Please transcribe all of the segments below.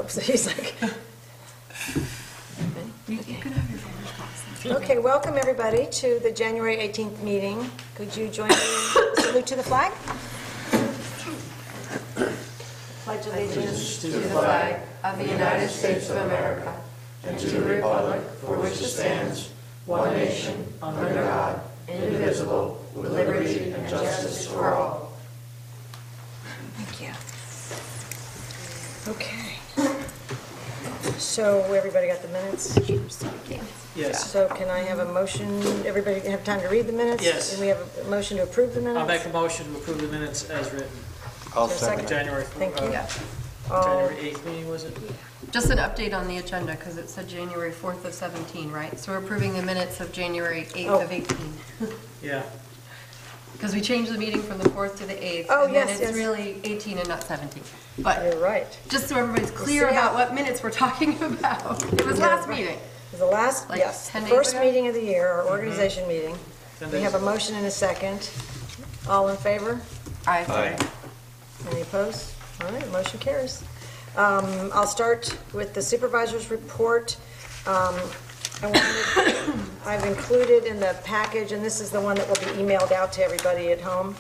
So he's like... You can have your fingers crossed. Okay, welcome everybody to the January 18th meeting. Could you join me in salute to the flag? Pledge allegiance To the flag of the United States of America and to the republic for which it stands, one nation, under God, indivisible, with liberty and justice for all. Thank you. Okay. So everybody got the minutes? Yes. So can I have a motion? Everybody have time to read the minutes? Yes. And we have a motion to approve the minutes? I'll make a motion to approve the minutes as written. I'll second. January. Thank you. January 8th meeting, was it? Just an update on the agenda, because it said January 4th of 17, right? So we're approving the minutes of January 8th of 18. Yeah. Because we changed the meeting from the 4th to the 8th. Oh, and yes, then it's yes. really 18 and not 17. But You're right. just so everybody's clear see how- about what minutes we're talking about. It was last meeting. It was the last, Like yes, 10 the days first ago? meeting of the year, our organization meeting. 10 We days have a ago. motion and a second. All in favor? Aye. Any opposed? All right, motion carries. I'll start with the supervisor's report. I've included in the package, and this is the one that will be emailed out to everybody at home.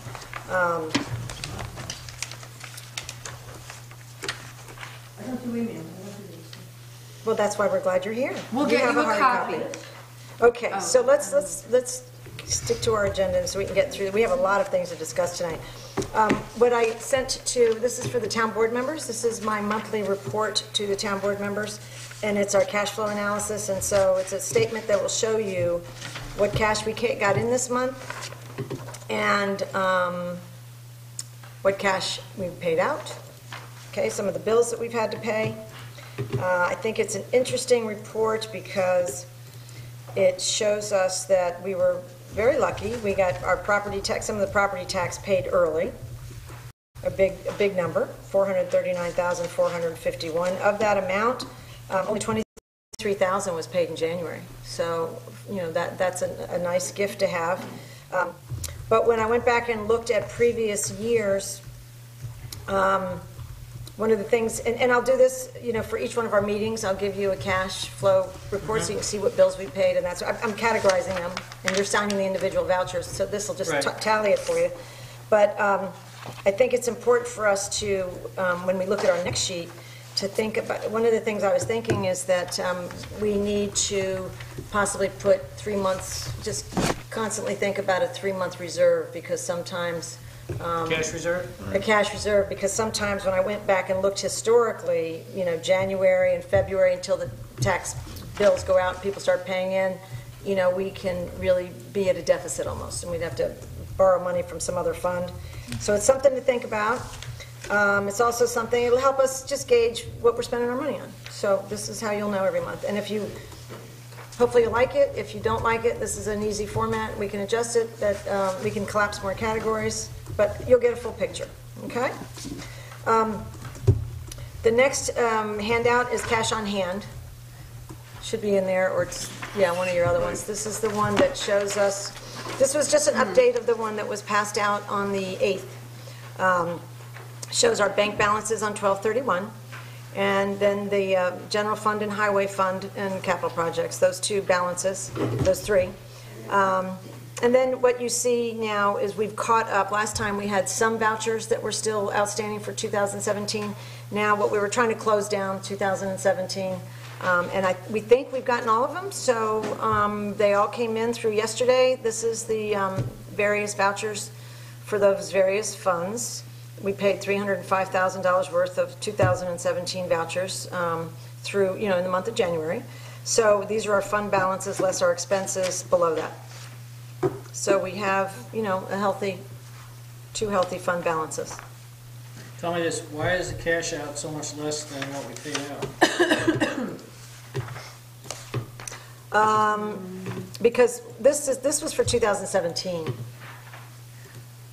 Well, that's why we're glad you're here. We'll get have you a hard copy. Okay, so let's stick to our agenda so we can get through. We have a lot of things to discuss tonight. What I sent to, this is for the town board members. This is my monthly report to the town board members, and it's our cash flow analysis. And so it's a statement that will show you what cash we got in this month and what cash we paid out. Okay, some of the bills that we've had to pay. I think it's an interesting report because it shows us that we were very lucky. We got our property tax, some of the property tax paid early, a big number, $439,451. Of that amount, only $23,000 was paid in January. So, you know, that's a nice gift to have. But when I went back and looked at previous years, one of the things, and I'll do this, you know, for each one of our meetings, I'll give you a cash flow report so you can see what bills we paid, and that's, I'm categorizing them, and you're signing the individual vouchers, so this will just tally it for you. But I think it's important for us to, when we look at our next sheet, to think about, one of the things I was thinking is that we need to possibly put 3 months, just constantly think about a 3-month reserve, because sometimes Cash reserve? a cash reserve, because sometimes when I went back and looked historically, you know, January and February until the tax bills go out and people start paying in, you know, we can really be at a deficit almost, and we'd have to borrow money from some other fund. So it's something to think about. It's also something, it'll help us just gauge what we're spending our money on. So this is how you'll know every month. And if you, hopefully you like it. If you don't like it, this is an easy format. We can adjust it, that we can collapse more categories, but you'll get a full picture, okay? The next handout is cash on hand. Should be in there, or it's, yeah, one of your other ones. This is the one that shows us, this was just an update of the one that was passed out on the 8th. Shows our bank balances on 12/31. And then the general fund and highway fund and capital projects, those two balances, those three. And then what you see now is we've caught up. Last time we had some vouchers that were still outstanding for 2017. Now what we were trying to close down 2017. And we think we've gotten all of them. So they all came in through yesterday. This is the various vouchers for those various funds. We paid $305,000 worth of 2017 vouchers through, you know, in the month of January. So these are our fund balances less our expenses below that. So we have, you know, two healthy fund balances. Tell me this, why is the cash out so much less than what we paid out? Because this was for 2017.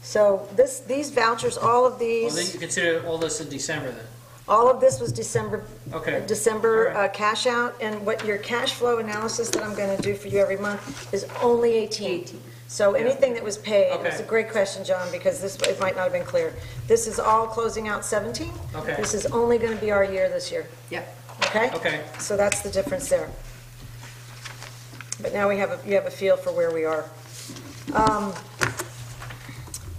So these vouchers, all of these. Well, then you consider all this in December then? All of this was December. Okay. December All right. cash out, and what your cash flow analysis that I'm going to do for you every month is only 18. So anything that was paid, Okay. it's a great question, John, because this, it might not have been clear. This is all closing out 17. Okay. This is only going to be our year this year, Yep. okay? Okay. So that's the difference there. But now you have a feel for where we are.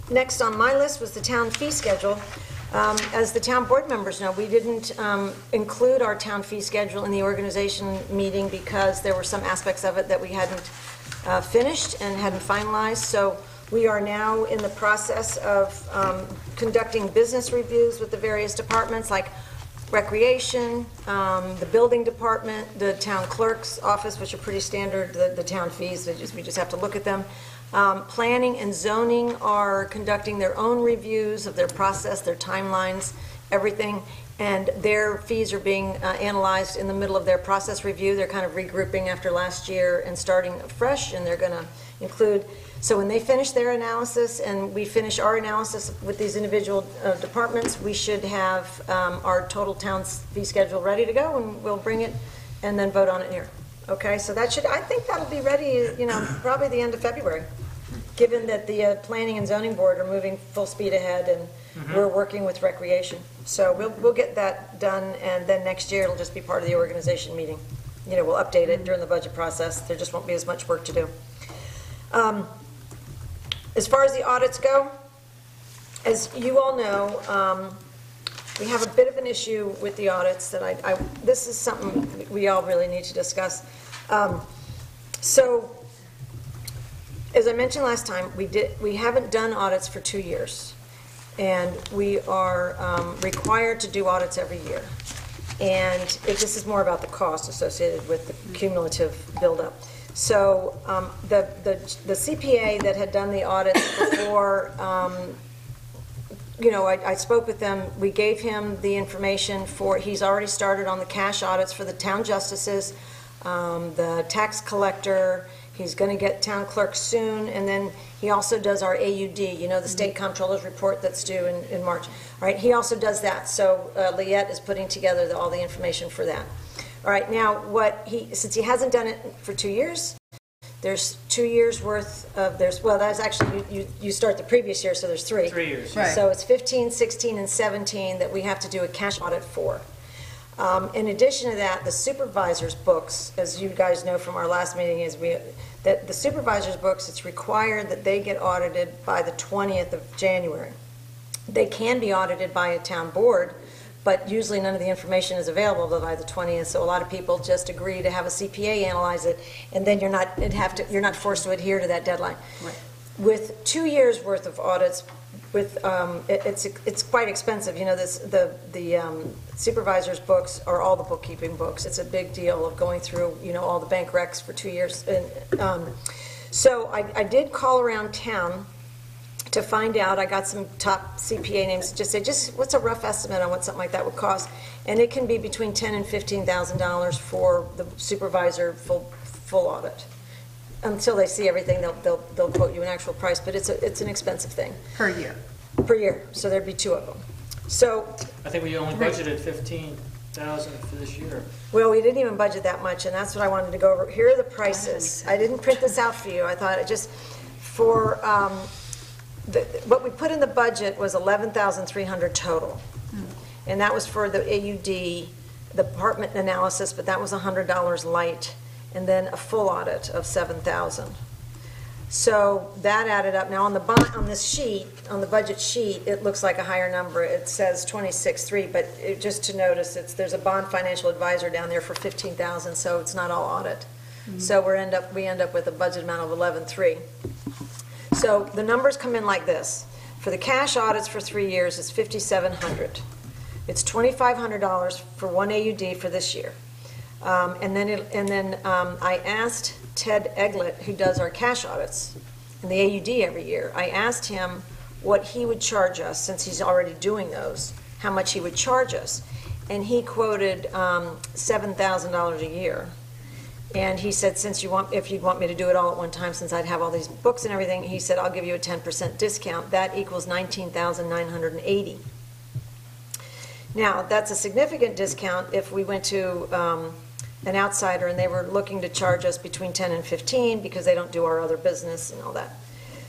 Next on my list was the town fee schedule. As the town board members know, we didn't include our town fee schedule in the organization meeting because there were some aspects of it that we hadn't finished and hadn't finalized. So we are now in the process of conducting business reviews with the various departments like recreation, the building department, the town clerk's office, which are pretty standard, the town fees, we just have to look at them. Planning and zoning are conducting their own reviews of their process, their timelines, everything, and their fees are being analyzed in the middle of their process review. They're kind of regrouping after last year and starting fresh, and they're going to include, so when they finish their analysis and we finish our analysis with these individual departments, we should have our total town fee schedule ready to go, and we'll bring it and then vote on it here. Okay, so that should, I think that'll be ready, probably the end of February, given that the Planning and Zoning Board are moving full speed ahead and we're working with Recreation. So we'll get that done, and then next year it'll just be part of the organization meeting. We'll update it during the budget process. There just won't be as much work to do. As far as the audits go, as you all know, we have a bit of an issue with the audits that this is something we all really need to discuss. So, as I mentioned last time, we haven't done audits for 2 years, and we are required to do audits every year. And this is more about the cost associated with the cumulative buildup. So the CPA that had done the audits before, I spoke with them. We gave him the information he's already started on the cash audits for the town justices, the tax collector. He's going to get town clerk soon, and then he also does our AUD, the state comptroller's report that's due in March. All right, he also does that. So Liette is putting together all the information for that. All right, now since he hasn't done it for 2 years, there's 2 years worth of, that's actually, you start the previous year, so there's 3. 3 years. Right. So it's 15, 16, and 17 that we have to do a cash audit for. In addition to that, the supervisor's books, as you guys know from our last meeting, that the supervisor's books, it's required that they get audited by the 20th of January. They can be audited by a town board, but usually none of the information is available by the 20th, so a lot of people just agree to have a CPA analyze it, and then you're not forced to adhere to that deadline. Right. With 2 years worth of audits, it's quite expensive. The supervisor's books are all the bookkeeping books. It's a big deal of going through all the bank recs for 2 years. And so I did call around town to find out. I got some top CPA names. Just what's a rough estimate on what something like that would cost, and it can be between $10,000 and $15,000 for the supervisor full audit. Until they see everything, they'll quote you an actual price, but it's an expensive thing. Per year. Per year, so there'd be 2 of them. So, I think we only budgeted 15,000 for this year. well, we didn't even budget that much, and that's what I wanted to go over. Here are the prices. I didn't print this out for you. I thought for what we put in the budget was $11,300 total, and that was for the AUD, the department analysis, but that was $100 light, and then a full audit of $7,000. So that added up. Now on this sheet, on the budget sheet, it looks like a higher number. It says 26.3, but just to notice, there's a bond financial advisor down there for $15,000, so it's not all audit. So we end up with a budget amount of 11.3. So the numbers come in like this. For the cash audits for 3 years, it's $5,700. It's $2,500 for one AUD for this year. And then I asked Ted Eglett, who does our cash audits in the AUD every year, I asked him what he would charge us, since he's already doing those, how much he would charge us. And he quoted $7,000 a year. And he said, if you'd want me to do it all at one time, since I'd have all these books and everything, he said, I'll give you a 10% discount. That equals $19,980. Now, that's a significant discount if we went to an outsider and they were looking to charge us between 10 and 15 because they don't do our other business and all that.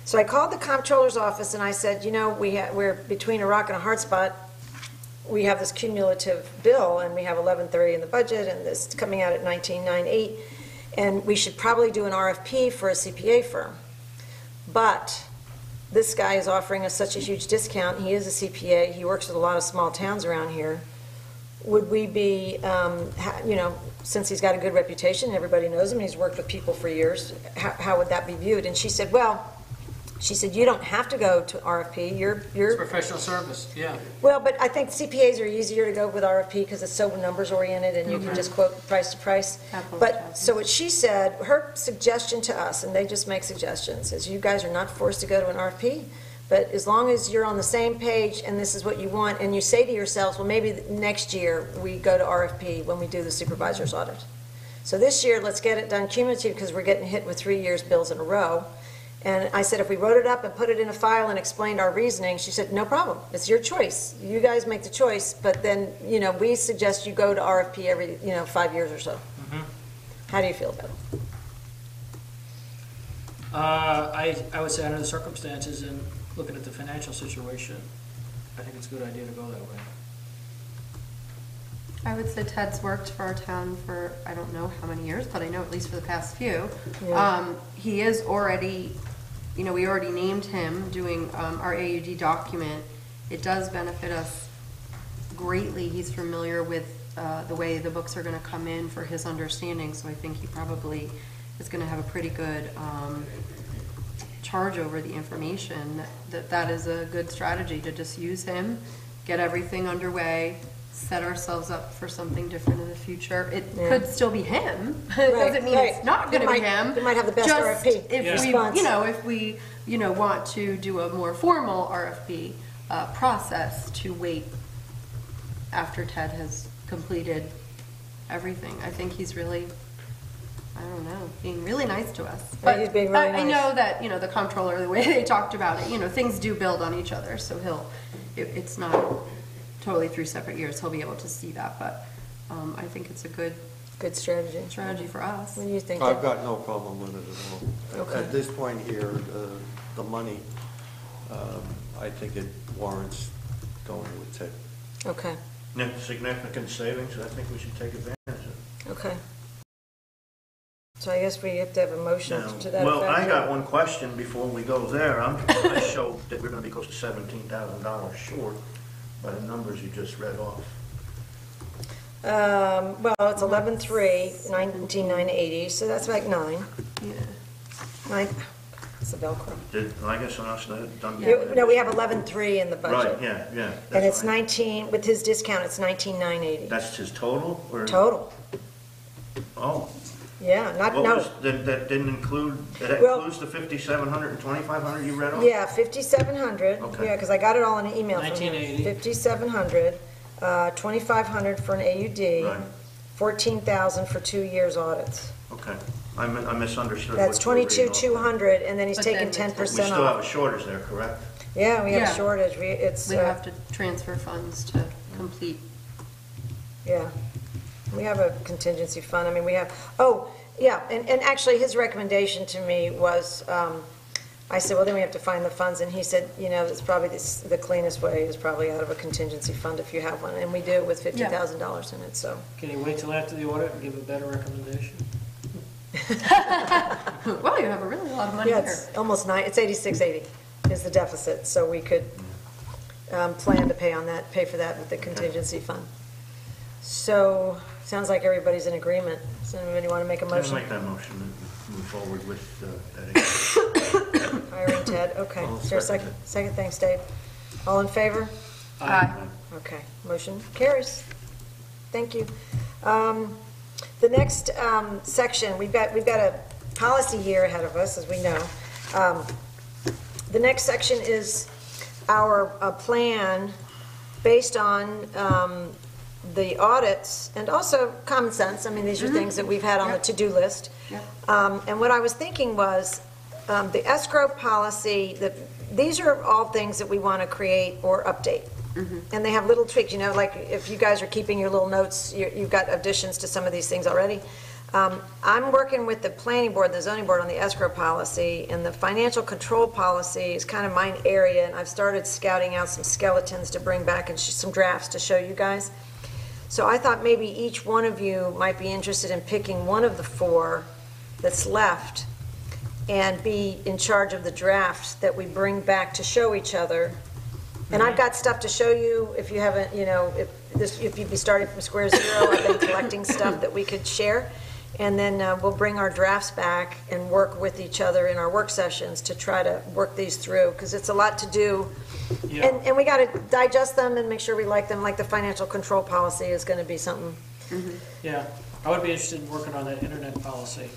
So I called the comptroller's office and I said, you know, we're between a rock and a hard spot. We have this cumulative bill and we have 1130 in the budget and this is coming out at 1998, and we should probably do an RFP for a CPA firm. But this guy is offering us such a huge discount. He is a CPA. He works with a lot of small towns around here. Would we be, you know, since he's got a good reputation, everybody knows him, he's worked with people for years, how would that be viewed? And she said, well, you don't have to go to RFP. It's professional service, yeah. Well, but I think CPAs are easier to go with RFP because it's so numbers oriented and you can just quote price to price. But so what she said, her suggestion to us, and they just make suggestions, is you guys are not forced to go to an RFP, but as long as you're on the same page and this is what you want, and you say to yourselves, well, maybe next year we go to RFP when we do the supervisor's audit. So this year, let's get it done cumulative because we're getting hit with 3 years bills in a row. And I said, if we wrote it up and put it in a file and explained our reasoning, she said, no problem. It's your choice. You guys make the choice. But then, you know, we suggest you go to RFP every, 5 years or so. Mm-hmm. How do you feel about it? I would say under the circumstances and looking at the financial situation, I think it's a good idea to go that way. I would say Ted's worked for our town for, I don't know how many years, but I know at least for the past few. Yeah. He is already, we already named him doing our AUD document. It does benefit us greatly. He's familiar with the way the books are going to come in for his understanding, so I think he probably is going to have a pretty good charge over the information. That is a good strategy to just use him, get everything underway, set ourselves up for something different in the future. It could still be him. It doesn't mean it's not going to be him. He might have the best just RFP if we want to do a more formal RFP process to wait after Ted has completed everything. I think he's really, I don't know, being really nice to us. But he's being really nice. I know that, the comptroller, the way they talked about it, things do build on each other, so it's not totally 3 separate years. He'll be able to see that, but I think it's a good strategy for us. What do you think? I've got no problem with it at all. Okay. At this point here, the money, I think it warrants going with Ted. Okay. Significant savings, I think we should take advantage of it. Okay. So I guess we have to have a motion to that Well, effect. I got one question before we go there. I showed that we're gonna be close to $17,000 short by the numbers you just read off. Well, it's 11/3, 19,980, so that's like 9. Yeah. 9. It's a Velcro. I guess I must have done. No, we have 11/3 in the budget. Right, yeah. And it's right. 19, with his discount, it's 19,980. That's his total? Or? Total. Oh. Yeah, That didn't include, that Well- includes the 5,700 and 2,500 you read off? Yeah, 5,700. Okay. Yeah, because I got it all in an email from him. 1980. 5,700, 2,500 for an AUD, Right. 14,000 for 2 years audits. Okay. I misunderstood. That's what you were reading off. 22,200, and then he's But taking then We 10% still have a off. shortage there, correct? Yeah, we have Yeah. a shortage. It's We have to transfer funds to complete. Yeah, we have a contingency fund. I mean, we have, and actually his recommendation to me was, I said, well, then we have to find the funds, and he said, it's probably the cleanest way is probably out of a contingency fund if you have one, and we do with $50,000 in it, so. Can you wait till after the audit and give a better recommendation? Well, you have a really lot of money Yeah, here. it's almost it's 8680 is the deficit, so we could plan to pay for that with the contingency fund. So, sounds like everybody's in agreement. Does anybody want to make a I'll motion? make that motion and move forward with that. Hiring Ted, okay. I'll Is there a second second? Second, thanks, Dave. All in favor? Aye. Okay, motion carries. Thank you. The next section, we've got a policy year ahead of us, as we know. The next section is our plan based on the audits and also common sense. I mean, these are things that we've had on the to-do list. And what I was thinking was the escrow policy, these are all things that we want to create or update. And they have little tweaks, like if you guys are keeping your little notes, you've got additions to some of these things already. I'm working with the planning board, the zoning board on the escrow policy, and the financial control policy is kind of my area, and I've started scouting out some skeletons to bring back and some drafts to show you guys. So I thought maybe each one of you might be interested in picking one of the 4 that's left and be in charge of the draft that we bring back to show each other. And I've got stuff to show you if you haven't, if you'd be starting from square zero. I've been collecting stuff that we could share. And then we'll bring our drafts back and work with each other in our work sessions to try to work these through, because it's a lot to do. Yeah. And we got to digest them and make sure we like them, like the financial control policy is going to be something. Yeah, I would be interested in working on that internet policy.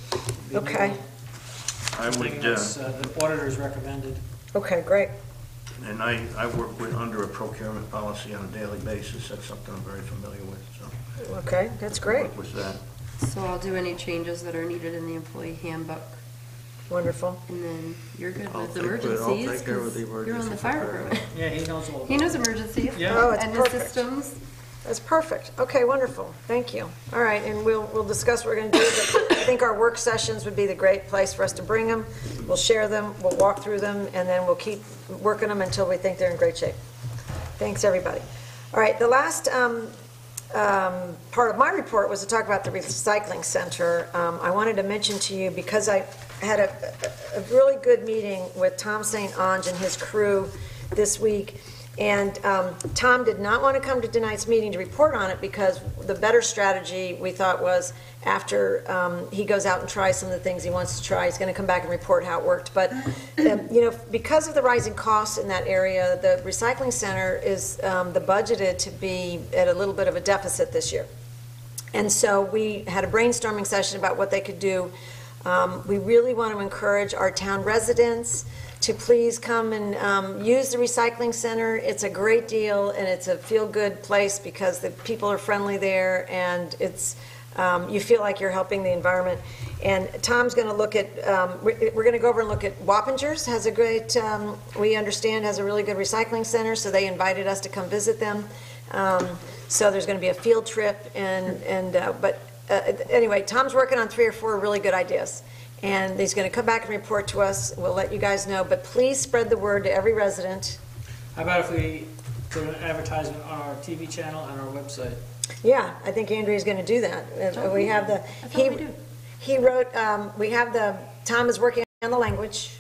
Okay. I Something would, that's, the auditors recommended. Okay, great. and I work under a procurement policy on a daily basis. That's something I'm very familiar with, so. Okay, that's great. Work with that. So I'll do any changes that are needed in the employee handbook. Wonderful. And then you're good I'll with take emergencies, care of the 'cause you're on emergency the fire preparer. department. Yeah, he knows all He about knows emergencies. Yeah. Oh, it's And the perfect. systems. That's perfect. Okay, wonderful. Thank you. All right, and we'll discuss what we're going to do, but I think our work sessions would be the great place for us to bring them. We'll share them, we'll walk through them, and then we'll keep working them until we think they're in great shape. Thanks, everybody. All right, the last part of my report was to talk about the recycling center. I wanted to mention to you, because I had a really good meeting with Tom St. Ange and his crew this week, and Tom did not want to come to tonight's meeting to report on it, because the better strategy, we thought, was after he goes out and tries some of the things he wants to try, he's going to come back and report how it worked. But, because of the rising costs in that area, the recycling center is the budgeted to be at a little bit of a deficit this year. And so we had a brainstorming session about what they could do. We really want to encourage our town residents to please come and use the recycling center. It's a great deal, and it's a feel-good place because the people are friendly there, and it's you feel like you're helping the environment. And Tom's going to look at, we're going to go over and look at Wappingers, has a great, we understand, has a really good recycling center, so they invited us to come visit them. So there's going to be a field trip, but anyway, Tom's working on 3 or 4 really good ideas. And he's going to come back and report to us. We'll let you guys know. But please spread the word to every resident. How about if we put an advertisement on our TV channel and our website? Yeah, I think Andrea's going to do that. We have the, he wrote, we have the, Tom is working on the language.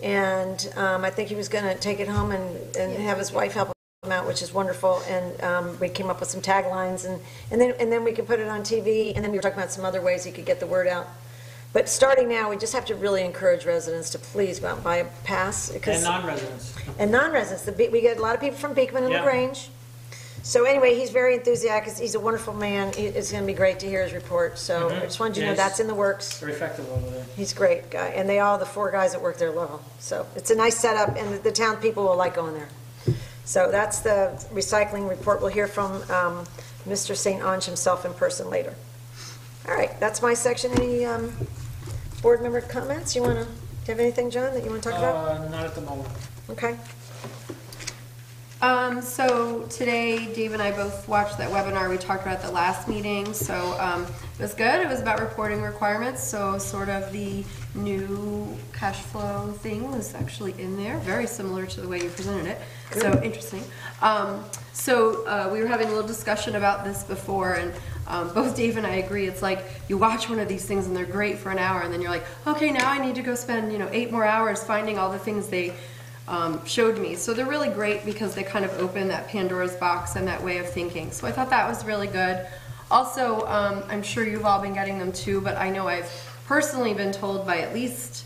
And I think he was going to take it home and have his wife help him out, which is wonderful. And we came up with some taglines. And then we could put it on TV. And then we were talking about some other ways he could get the word out. But starting now, we just have to really encourage residents to please go out and buy a pass. And non-residents. And non-residents. We get a lot of people from Beekman and Yeah. LaGrange. So anyway, he's very enthusiastic. He's a wonderful man. It's going to be great to hear his report. So I just wanted you to know that's in the works. Very effective over there. He's a great guy. And the 4 guys that work there love him. So it's a nice setup, and the town people will like going there. So that's the recycling report. We'll hear from Mr. St. Ange himself in person later. All right, that's my section. Any board member comments? Do you have anything, John, that you want to talk about? Not at the moment. Okay. So today, Dave and I both watched that webinar we talked about at the last meeting. So it was good. It was about reporting requirements. So sort of the new cash flow thing was actually in there, very similar to the way you presented it. Good. So interesting. So we were having a little discussion about this before, and both Dave and I agree. It's like you watch one of these things and they're great for an hour, and then you're like, okay, now I need to go spend 8 more hours finding all the things they showed me. So they're really great because they kind of open that Pandora's box and that way of thinking. So I thought that was really good. Also, I'm sure you've all been getting them too, but I know I've personally been told by at least,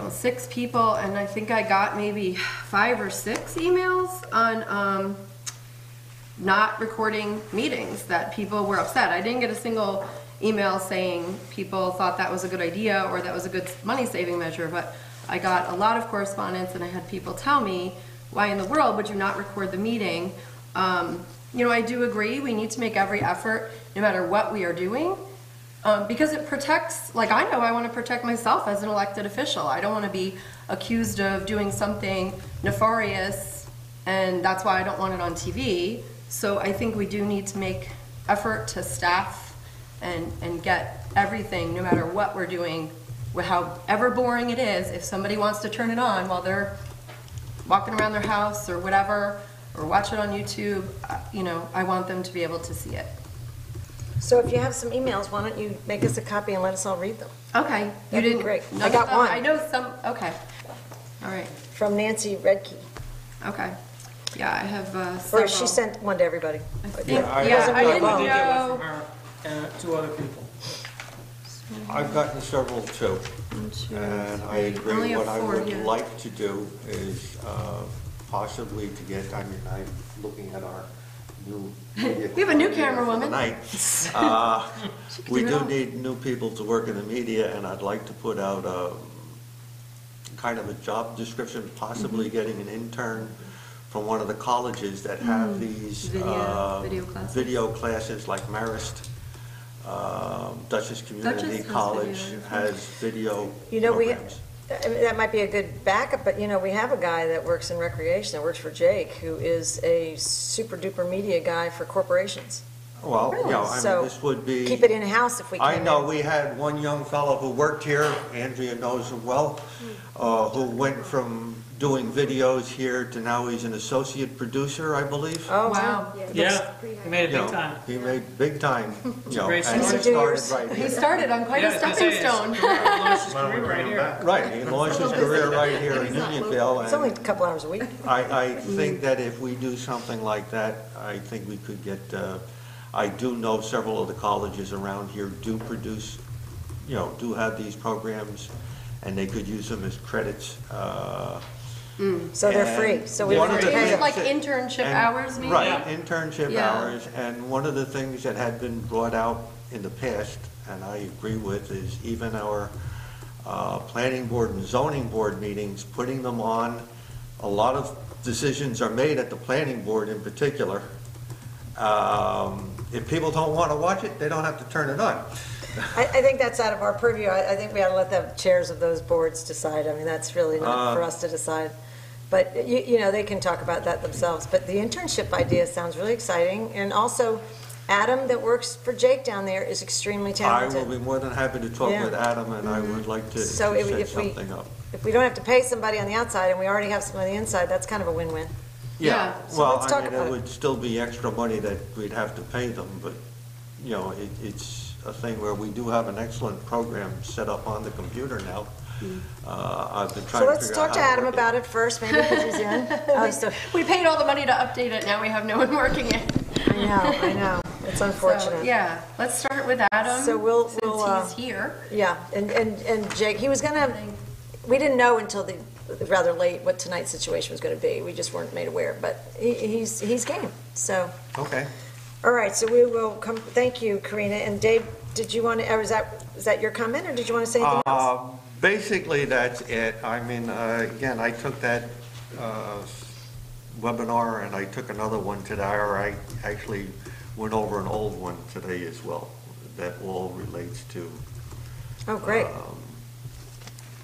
6 people, and I think I got maybe 5 or 6 emails on not recording meetings, that people were upset. I didn't get a single email saying people thought that was a good idea or that was a good money-saving measure, but I got a lot of correspondence, and I had people tell me, why in the world would you not record the meeting? I do agree we need to make every effort, no matter what we are doing, because it protects, like I know I want to protect myself as an elected official. I don't want to be accused of doing something nefarious, and that's why I don't want it on TV. So I think we do need to make effort to staff and get everything, no matter what we're doing, however boring it is, if somebody wants to turn it on while they're walking around their house or whatever, or watch it on YouTube, you know, I want them to be able to see it. So if you have some emails, why don't you make us a copy and let us all read them? Okay. You That'd be didn't. great. none I of got them- one. I know some, okay. All right, From Nancy Redkey. okay. Yeah, I have Or several. she sent one to everybody. I think, Yeah, I- yeah, I I didn't did get one know. from her and two other people. I've gotten several too, One, two, and I three. Only agree. have What I 4 would here. like to do is possibly to get, I mean, I'm looking at our new. We have a new camera woman. Tonight. She could We do it do all. need new people to work in the media, and I'd like to put out a kind of a job description, possibly Mm-hmm. getting an intern from one of the colleges that have these Video classes. video classes like Marist. Dutchess Community Dutchess has College video. has video You know, programs. I mean, that might be a good backup, but, you know, we have a guy that works in recreation, that works for Jake, who is a super duper media guy for corporations. Well, you know, I So mean, this would be. keep it in-house if we can. I know, we had one young fellow who worked here, Andrea knows him well, who went from doing videos here to now he's an associate producer, I believe. Oh, Wow. Yeah, he made it You big know, time. He made big time, you know, great and he story. started right He here. started on quite Yeah, a I was gonna stepping say, it's- stone. he launched his Why don't we career bring right him here. back? Right, he launched his career right here in Unionville, It's only a and couple hours a week. I think that if we do something like that, I think we could get, I do know several of the colleges around here do produce, you know, do have these programs, and they could use them as credits. So they're And free, so we one don't of have to the pay It's them. like internship And- hours, maybe? Right, internship Yeah. hours, and one of the things that had been brought out in the past, and I agree with, is even our planning board and zoning board meetings, putting them on. A lot of decisions are made at the planning board in particular. If people don't want to watch it, they don't have to turn it on. I think that's out of our purview. I think we ought to let the chairs of those boards decide. I mean, that's really not for us to decide. But, you know, they can talk about that themselves. But the internship idea sounds really exciting. And also, Adam, that works for Jake down there, is extremely I talented. will be more than happy to talk Yeah. with Adam, and I would like to So set if we- something up. If we don't have to pay somebody on the outside and we already have some on the inside, that's kind of a win-win. Yeah. So Well, let's I talk mean, about it it. would still be extra money that we'd have to pay them, but, you know, it's a thing where we do have an excellent program set up on the computer now. I've been trying So to let's figure talk out to how to Adam work it. about it first, maybe because he's in. So- We paid all the money to update it, now we have no one working it. I know. It's So, unfortunate. yeah, let's start with Adam, So we'll- since we'll, he's here. Yeah, and Jake, he was gonna, we didn't know until rather late what tonight's situation was gonna be. We just weren't made aware, but he's game, so. Okay. All right, so we will come, thank you, Karina. And Dave, did you want to, or is that your comment, or did you want to say anything else? Basically, that's it. I mean, again, I took that webinar and I took another one today, or I actually went over an old one today as well, that all relates to. Oh, great.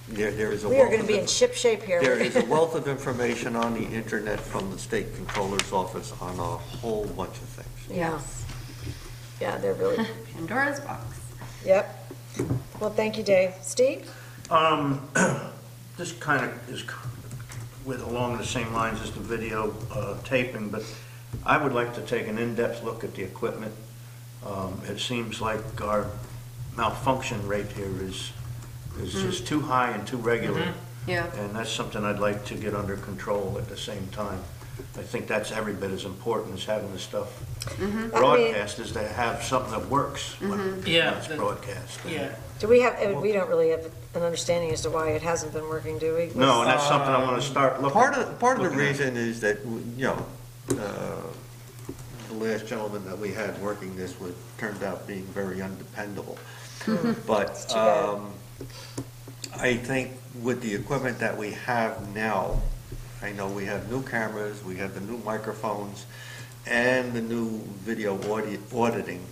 There is a We are wealth gonna of be in ship shape here. There is a wealth of information on the internet from the state controller's office on a whole bunch of things. Yeah. Yeah, they're really, Pandora's box. yep. Well, thank you, Dave. Steve? This kind of is along the same lines as the video taping, but I would like to take an in-depth look at the equipment. It seems like our malfunction rate here is just too high and too regular. Yeah. And that's something I'd like to get under control at the same time. I think that's every bit as important as having the stuff broadcast, is to have something that works when Yeah, it's that- broadcast. Yeah, Do we have, we don't really have an understanding as to why it hasn't been working, do we? No, and that's something I want to start looking. Part of the looking at. reason is that, you know, the last gentleman that we had working this turned out being very undependable. But too bad. I think with the equipment that we have now, I know we have new cameras, we have the new microphones, and the new video auditing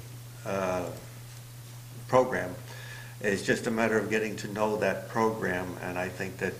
program. It's just a matter of getting to know that program, and I think that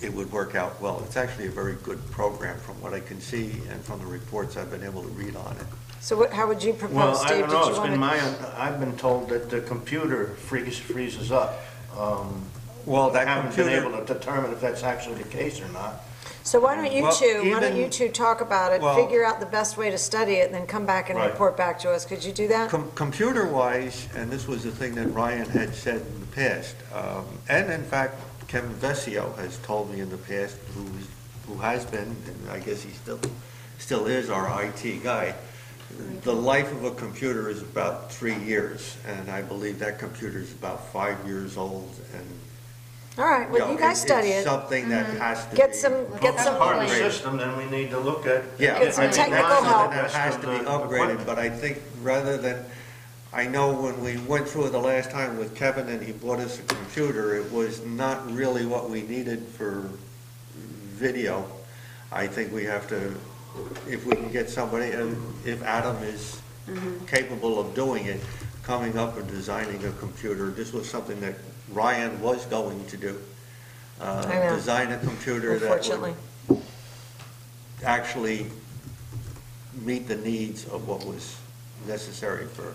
it would work out well. It's actually a very good program from what I can see and from the reports I've been able to read on it. So how would you Well, propose, I Steve? don't know, Did it's you been want I've been told that the computer freezes up. Well, I that haven't been computer, able to determine if that's actually the case or not. So why don't you Well, two even- talk about it, well- figure out the best way to study it, and then come back and Right. report back to us? Could you do that? computer-wise, and this was the thing that Ryan had said in the past, and in fact, Kevin Vesio has told me in the past, who has been, and I guess he still is our IT guy, the life of a computer is about 3 years, and I believe that computer is about 5 years old, and All right, well, you guys study it's it. something that has to Get be. some, Well, get if some. it's part of the upgraded. system, then we need to look at. Yeah, Get some I mean, technical that's something help. that has to be upgraded, but I think rather than, I know when we went through it the last time with Kevin and he bought us a computer, it was not really what we needed for video. I think we have to, if we can get somebody, and if Adam is capable of doing it, coming up and designing a computer, this was something that Ryan was going to do. I know. Design a computer that Unfortunately. would actually meet the needs of what was necessary for.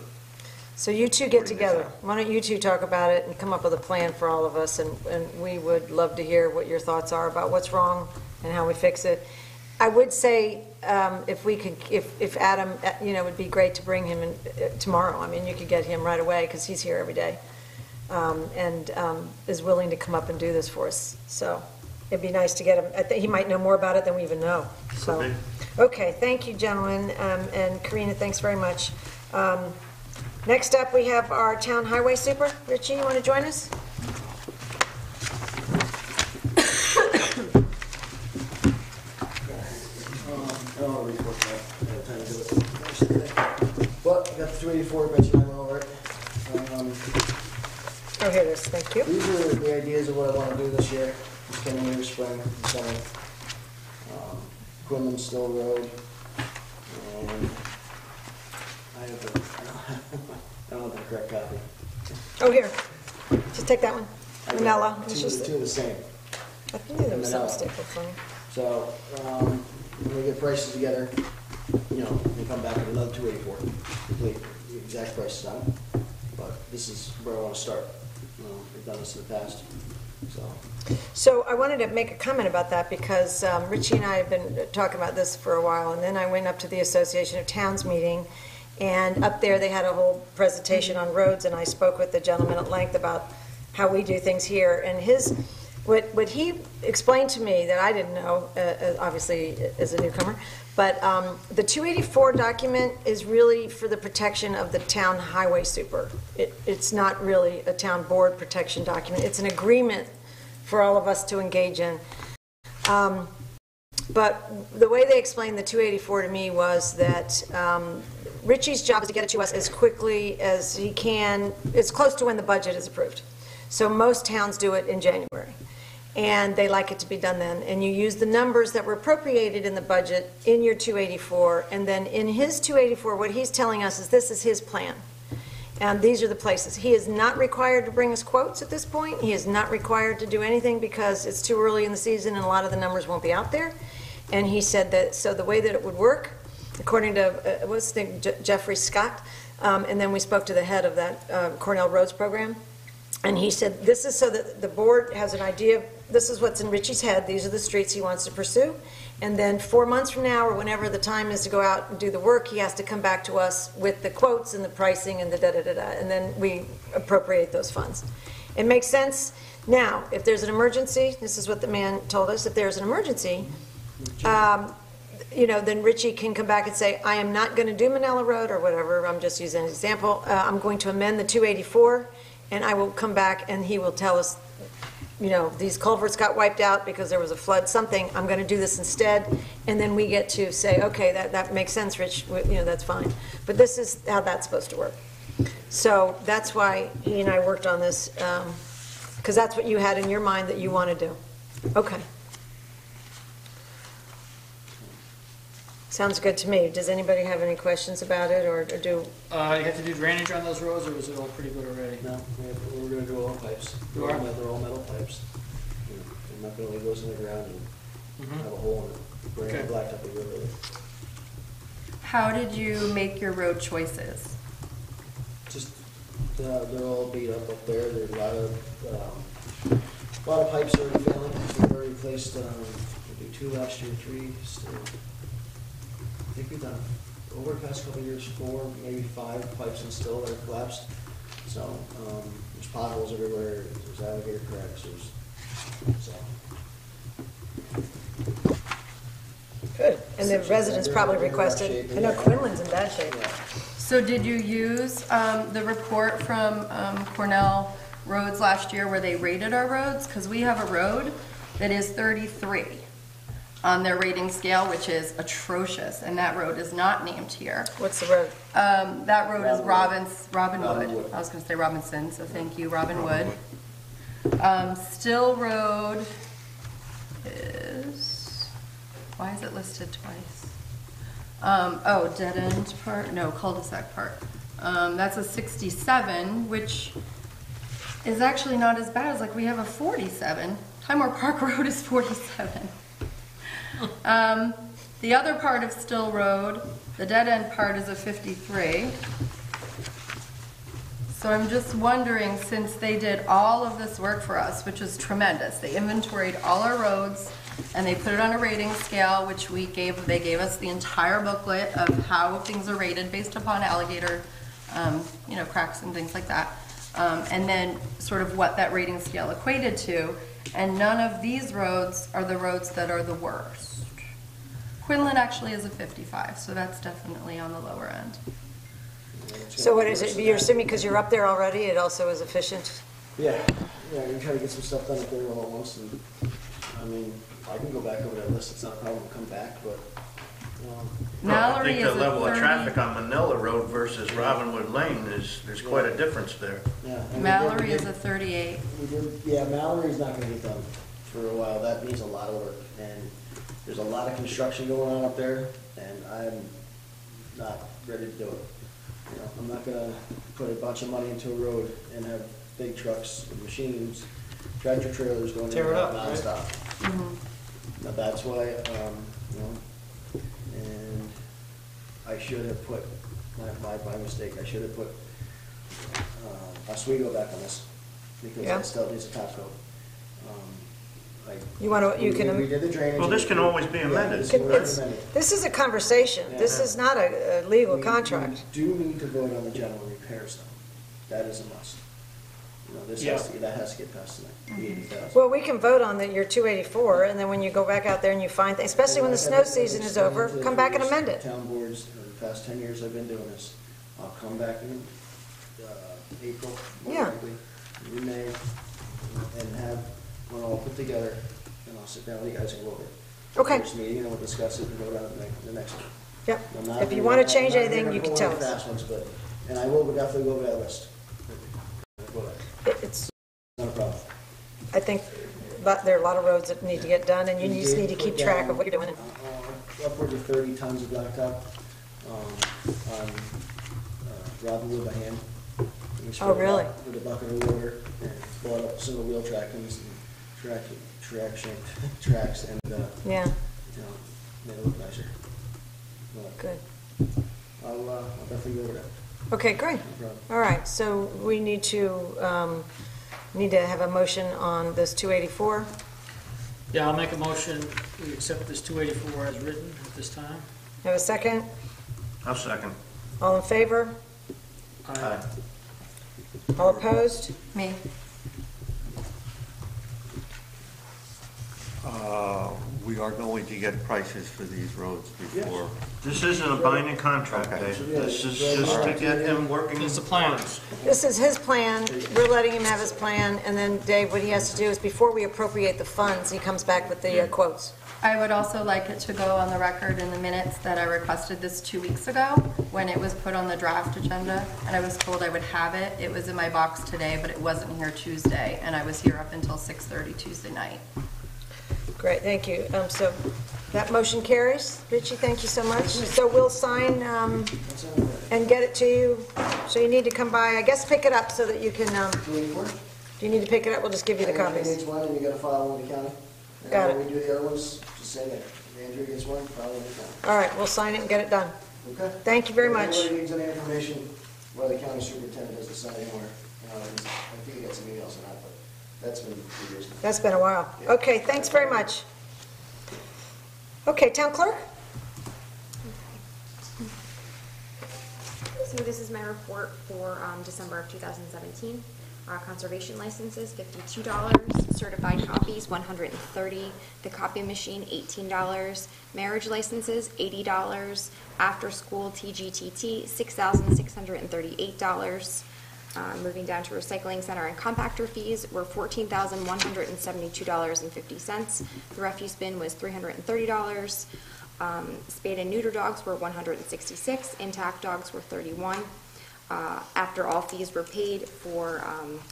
So you two get Putting this together. out. Why don't you two talk about it and come up with a plan for all of us, and we would love to hear what your thoughts are about what's wrong and how we fix it. I would say, if we could, if Adam, it'd be great to bring him in tomorrow. I mean, you could get him right away, because he's here every day, and is willing to come up and do this for us. So it'd be nice to get him. I think he might know more about it than we even know. So, Okay. okay, thank you, gentlemen, and Karina, thanks very much. Next up, we have our town highway super. Richie, you want to join us? I don't want to report that. I have time to do it. But I got the 284, bet you I'm over it. Oh, here it is, thank you. These are the ideas of what I want to do this year, this coming year, spring, and summer. Quinlan Still Road. And I have the, I don't have the correct copy. Oh, here, just take that one. I got Manila. Two It's just- of the same. I think there was some Manila. staple for me. So, when we get prices together, we come back with another 284, complete, the exact prices on it. But this is where I want to start. We've done this in the past, so. So I wanted to make a comment about that, because Richie and I have been talking about this for a while, and then I went up to the Association of Towns meeting, and up there they had a whole presentation on roads, and I spoke with the gentleman at length about how we do things here, and what he explained to me that I didn't know, obviously as a newcomer, but the 284 document is really for the protection of the town highway super. It's not really a town board protection document. It's an agreement for all of us to engage in. But the way they explained the 284 to me was that Richie's job is to get it to us as quickly as he can, as close to when the budget is approved. So most towns do it in January, and they like it to be done then. And you use the numbers that were appropriated in the budget in your 284, and then in his 284, what he's telling us is this is his plan. And these are the places. He is not required to bring us quotes at this point. He is not required to do anything because it's too early in the season and a lot of the numbers won't be out there. And he said that, so the way that it would work, according to, what's the name, Jeffrey Scott, and then we spoke to the head of that Cornell Roads program, and he said, this is so that the board has an idea, this is what's in Richie's head, these are the streets he wants to pursue, and then 4 months from now, or whenever the time is to go out and do the work, he has to come back to us with the quotes and the pricing and the da-da-da-da, and then we appropriate those funds. It makes sense. Now, if there's an emergency, this is what the man told us, if there's an emergency, then Richie can come back and say, I am not going to do Manila Road or whatever, I'm just using an example, I'm going to amend the 284, and I will come back and he will tell us, these culverts got wiped out because there was a flood, something, I'm going to do this instead, and then we get to say, okay, that makes sense, Rich, that's fine. But this is how that's supposed to work. So that's why he and I worked on this, because that's what you had in your mind that you want to do. Okay. Sounds good to me. Does anybody have any questions about it, or do? You have to do drainage on those roads, or was it all pretty good already? No, we're going to do all pipes. You are? They're all metal pipes. I'm not going to leave those in the ground and have a hole in it. We're going to Okay. blacktop it really. How did you make your road choices? Just, they're all beat up there. There's a lot of pipes already failing. We've already replaced, we did 2 last year, 3 still. I think we've done, over the past couple of years, 4, maybe 5 pipes and still that are collapsed. So, there's potholes everywhere, there's alligator cracks, so. Good. And the residents probably requested, I know Quinlan's in bad shape. Yeah. So did you use the report from Cornell Roads last year where they rated our roads? Because we have a road that is 33 on their rating scale, which is atrocious, and that road is not named here. What's the road? That road is Robinwood. Robinwood. I was going to say Robinson, so thank you, Robinwood. Still Road is, why is it listed twice? Oh, dead end part, no, cul-de-sac part. That's a 67, which is actually not as bad as, like, we have a 47. Highmore Park Road is 47. The other part of Still Road, the dead end part, is a 53. So I'm just wondering, since they did all of this work for us, which is tremendous, they inventoried all our roads and they put it on a rating scale, which they gave us the entire booklet of how things are rated based upon alligator, cracks and things like that. And then sort of what that rating scale equated to. And none of these roads are the roads that are the worst. Quinlan actually is a 55, so that's definitely on the lower end. So what is it, you're assuming because you're up there already, it also is efficient? Yeah, we try to get some stuff done up there all at once, and, I mean, I can go back over that list, it's not a problem to come back, but, Mallory I think is the a level of 30. traffic on Manila Road versus Robinwood Lane there's quite a difference there. yeah. and Mallory is a 38. Mallory's not gonna get done for a while, that needs a lot of work, and there's a lot of construction going on up there, and I'm not ready to do it. I'm not gonna put a bunch of money into a road and have big trucks and machines, tractor trailers going in Tear it and up, out right? nonstop. Now, that's why, and I should have put, my mistake, I should have put Oswego back on this, because Yeah. it still needs a top coat. You want to, you can, We did the drainage. Well, this can always be amended. this can always be it's, amended. this is a conversation, this is not a legal We contract. do need to vote on the general repairs, though. That is a must. That has to get passed tonight, the 80,000. Well, we can vote on your 284, and then when you go back out there and you find, especially when the snow season is over, come back and amend it. Town boards, for the past 10 years I've been doing this. I'll come back in April, more Yeah. likely, in May, and have one all put together, and I'll sit down with you guys and go over it. Okay. First meeting, and we'll discuss it and vote on it the next one. Yep. I'm not- If you want to change I'm not anything, gonna you can pull tell any us. fast ones, but, and I will definitely go over that list. It's, Not a problem. I think, but there are a lot of roads that need to get done, and you We just did need to put keep track down, of what you're doing. Upwards of 30 tons of blacktop on Robinwood by hand. And we spread it really? out with a bucket of water and fill it up with single wheel tractions and tracks and, Yeah, made it look nicer. But good. I'll definitely go over that. Okay, great. No problem. All right, so we need to have a motion on this 284. Yeah, I'll make a motion, we accept this 284 as written at this time. Have a second? I'll second. All in favor? Aye. All opposed? Me. We are going to get prices for these roads before. This isn't a binding contract, Okay. Dave. This is just to get him working. It's a plan. This is his plan, we're letting him have his plan, and then Dave, what he has to do is before we appropriate the funds, he comes back with the quotes. I would also like it to go on the record in the minutes that I requested this 2 weeks ago when it was put on the draft agenda, and I was told I would have it. It was in my box today, but it wasn't here Tuesday, and I was here up until 6:30 Tuesday night. Great, thank you. So that motion carries. Richie, thank you so much. So we'll sign and get it to you. So you need to come by, I guess pick it up so that you can, 284? do you need to pick it up? We'll just give you the Andrew copies. gets one, and you gotta file one in the county. Got And it. when we do the other ones, just say that. If Andrew gets one, file one in the county. All right, we'll sign it and get it done. Okay? Thank you very If much. anybody needs any information, where the county superintendent doesn't sign anywhere, I think I got some emails on that, but that's been 3 years. That's been a while. Okay, thanks very much. Okay, town clerk? So this is my report for December of 2017. Conservation licenses, $52. Certified copies, $130. The copy machine, $18. Marriage licenses, $80. After school TGTT, $6,638. Moving down to recycling center and compactor fees were $14,172.50. The refuse bin was $330. Spayed and neuter dogs were $166. Intact dogs were $31. After all fees were paid for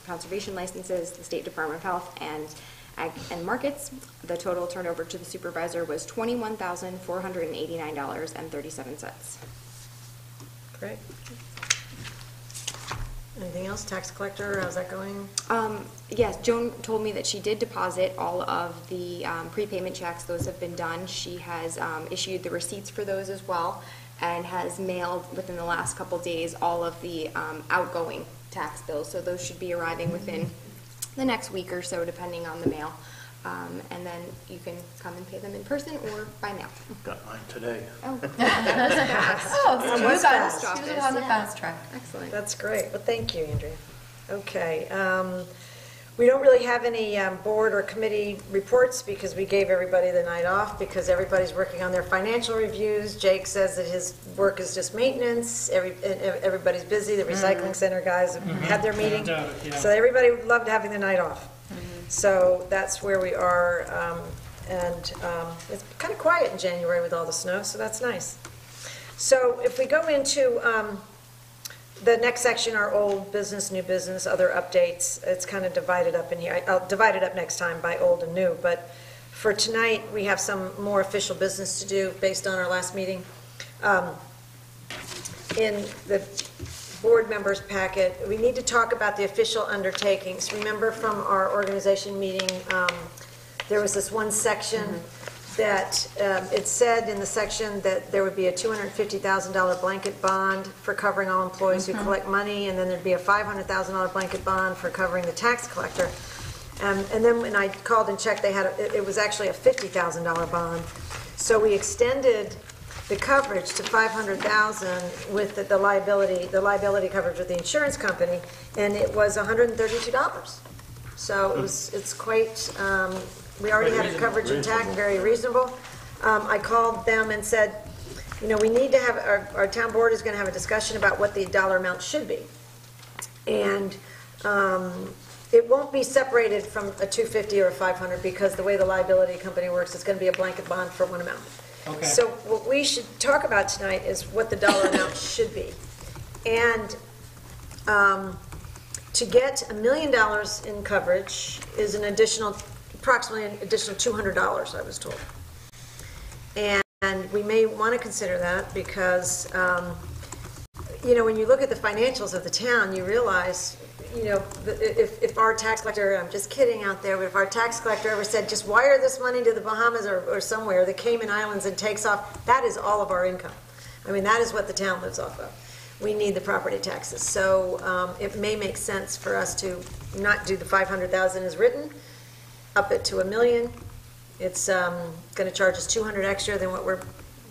conservation licenses, the State Department of Health, and Ag and Markets, the total turnover to the supervisor was $21,489.37. Great. Anything else? Tax collector, how's that going? Yes, Joan told me that she did deposit all of the prepayment checks. Those have been done. She has issued the receipts for those as well, and has mailed within the last couple days all of the outgoing tax bills. So those should be arriving within the next week or so, depending on the mail. And then you can come and pay them in person or by mail. Got mine today. Oh, that was fast. Oh, so she you was got on, it. she was on the fast track. Excellent. That's great. Well, thank you, Andrea. Okay. We don't really have any board or committee reports because we gave everybody the night off because everybody's working on their financial reviews. Jake says that his work is just maintenance. Everybody's busy. The recycling center guys have had their meeting. doubt it, yeah. So everybody loved having the night off. So that's where we are. And it's kind of quiet in January with all the snow, so that's nice. So if we go into the next section, our old business, new business, other updates, it's kind of divided up in here. I'll divide it up next time by old and new, but for tonight, we have some more official business to do based on our last meeting. In the board members packet, we need to talk about the official undertakings. Remember from our organization meeting, there was this one section that it said in the section that there would be a $250,000 blanket bond for covering all employees who collect money, and then there'd be a $500,000 blanket bond for covering the tax collector. And then when I called and checked, they had it was actually a $50,000 bond. So we extended the coverage to $500,000 with the liability coverage with the insurance company, and it was $132. So it's quite. We already had a coverage intact, very reasonable. I called them and said, you know, we need to have, our town board is going to have a discussion about what the dollar amount should be. And it won't be separated from a 250 or a 500 because the way the liability company works, it's going to be a blanket bond for one amount. Okay. So what we should talk about tonight is what the dollar amount should be. And to get $1 million in coverage is approximately an additional $200, I was told. And we may want to consider that because, you know, when you look at the financials of the town, you realize, you know, if our tax collector, I'm just kidding out there, but if our tax collector ever said, just wire this money to the Bahamas or somewhere, the Cayman Islands, and takes off, that is all of our income. I mean, that is what the town lives off of. We need the property taxes. So it may make sense for us to not do the $500,000 as written, up it to $1 million. It's going to charge us $200 extra than what we're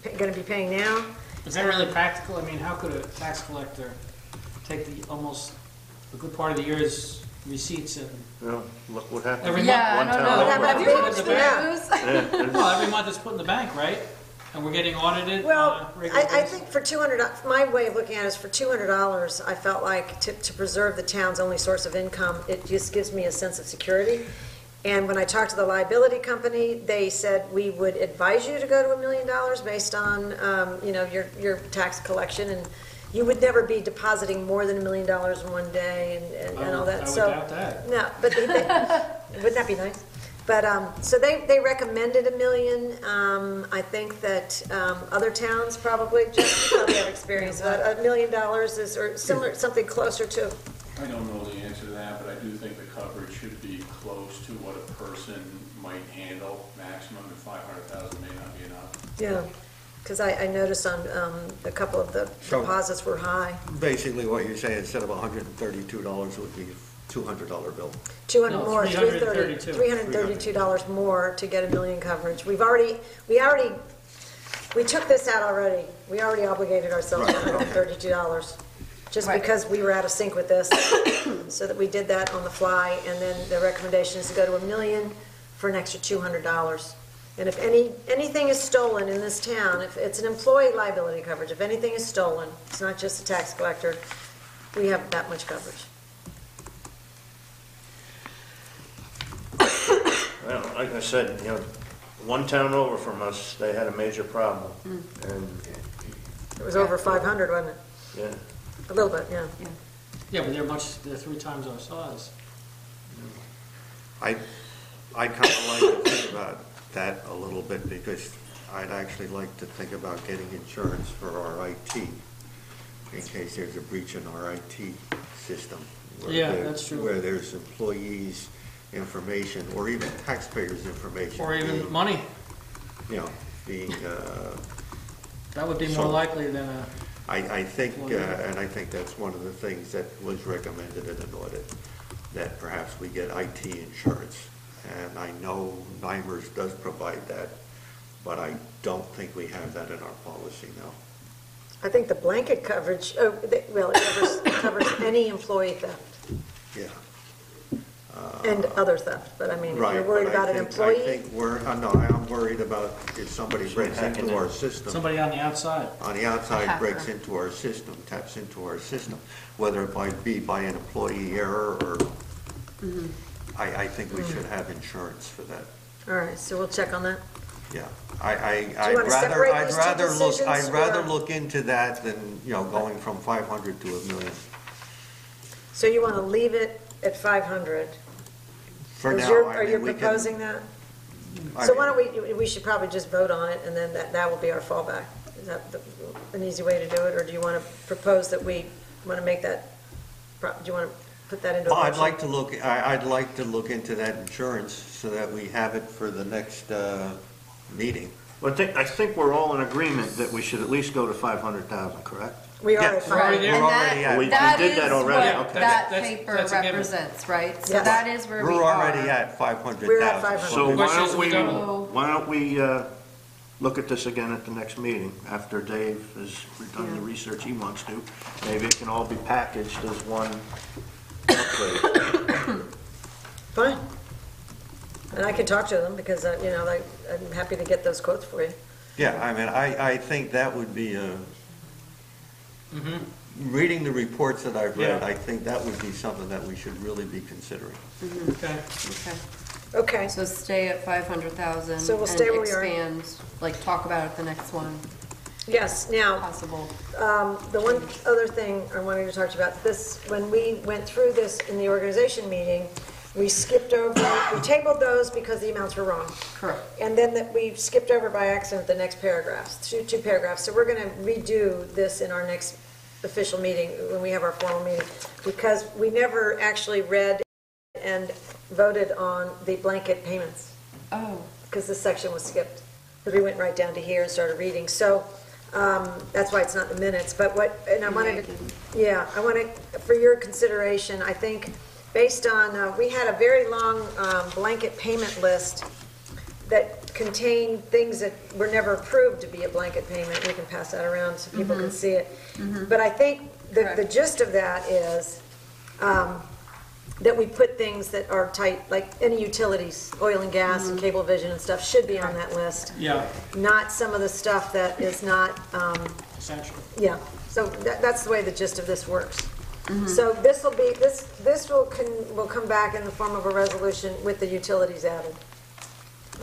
going to be paying now. Is that really practical? I mean, how could a tax collector take almost a good part of the year's receipts and Well, look what happened. every Yeah, I month? don't know. What happened Have you to watched the Yeah. news? Well, every month it's put in the bank, right? And we're getting audited Well, on a regular I basis? think for $200, my way of looking at it is for $200, I felt like to preserve the town's only source of income, it just gives me a sense of security. And when I talked to the liability company, they said we would advise you to go to $1 million based on, you know, your tax collection, and you would never be depositing more than $1 million in one day and all that. I would So doubt that. no, but wouldn't that be nice? But so they recommended $1 million. I think that other towns probably have experience. About $1 million is or similar, something closer to. I don't know the answer to that, but I do think the coverage should be close to what a person might handle. Maximum, and 500,000 may not be enough. Yeah. Because I noticed on a couple of the So- deposits were high. Basically, what you're saying, instead of $132 would be $200 bill. 200 No, more, $332. $332 more to get a million coverage. We took this out already. We already obligated ourselves to $132, just Right. because we were out of sync with this, so that we did that on the fly, and then the recommendation is to go to $1 million for an extra $200. And if anything is stolen in this town, if it's an employee liability coverage, if anything is stolen, it's not just a tax collector, we have that much coverage. Well, like I said, one town over from us, they had a major problem. And, It was over 500, wasn't it? yeah, A little bit, yeah. Yeah, but they're 3 times our size. I kind of like to think about that a little bit, because I'd actually like to think about getting insurance for our IT, in case there's a breach in our IT system. Yeah, that's true. Where there's employees' information, or even taxpayers' information. Or even money. Being, That would be So- more likely than a, I think, and I think that's one of the things that was recommended in an audit, that perhaps we get IT insurance. And I know NYMERS does provide that, but I don't think we have that in our policy now. I think the blanket coverage, it covers any employee theft Yeah. and other theft, but I mean, if Right. you're worried but about an I employee, think I'm worried about if somebody breaks hacking into it. our system. somebody on the outside. On the outside, Hacker. breaks into our system, taps into our system, whether it might be by an employee error or, I think we should have insurance for that, all right, so we'll check on that. yeah. you wanna separate these two decisions, I'd rather or- look into that than, going from 500 to $1 million. So you want to leave it at 500? For Is now, your- I Are mean, you we can. proposing that? I So mean, why don't we should probably just vote on it, and then that will be our fallback. Is that an easy way to do it, or do you want to propose that we want to make that, do you want to put that into a Well, motion? I'd like to look into that insurance so that we have it for the next meeting. But I think we're all in agreement that we should at least go to 500,000, correct? We are Yeah, at we're already 500. there. And already that, at- We that did is that already, what okay. that That's- paper that's a given. represents, right? So Yes. that is where we are. We're already at 500,000. We're at 500. So why Questions don't we we, don't- why don't we look at this again at the next meeting, after Dave has done the research he wants to? Maybe it can all be packaged as one upgrade. Fine. And I can talk to them, because, I'm happy to get those quotes for you. Yeah, I mean, I think that would be reading the reports that I've read, Yeah. I think that would be something that we should really be considering. Okay. Okay, Okay, so stay at 500,000. So we'll stay where we are. And expand, like, talk about it the next one, yes, now, possible. the one other thing I wanted to talk to you about, this, when we went through this in the organization meeting, we tabled those because the amounts were wrong. Correct. And then we skipped over by accident the next paragraphs, two paragraphs. So we're going to redo this in our next official meeting, when we have our formal meeting, because we never actually read and voted on the blanket payments, Oh, because this section was skipped. Because we went right down to here and started reading. So that's why it's not in the minutes. But I wanted to, for your consideration, I think, based on, we had a very long blanket payment list that contained things that were never approved to be a blanket payment. We can pass that around so people can see it. But I think the gist of that is that we put things that are tight, like any utilities, oil and gas and Cablevision and stuff should be on that list. Yeah, Not some of the stuff that is not, essential. yeah. So that's the way the gist of this works. So this will come back in the form of a resolution with the utilities added.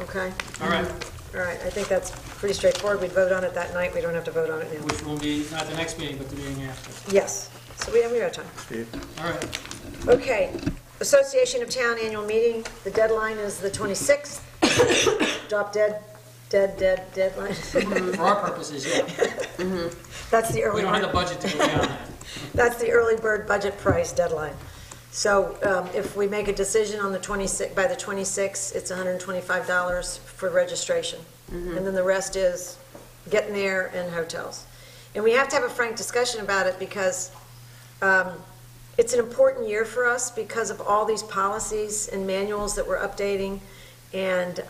Okay? All right, All right, I think that's pretty straightforward. We'd vote on it that night. We don't have to vote on it now. which will be not the next meeting, but the meeting after. Yes. So we have time. All right. Okay. Association of Town Annual Meeting. The deadline is the 26th. Drop deadline. For our purposes, yeah. That's the We early don't have the bird. budget to go beyond that. That's the early bird budget price deadline. So if we make a decision on the 26th, by the 26th, it's $125 for registration. And then the rest is getting there and hotels. And we have to have a frank discussion about it because it's an important year for us because of all these policies and manuals that we're updating and,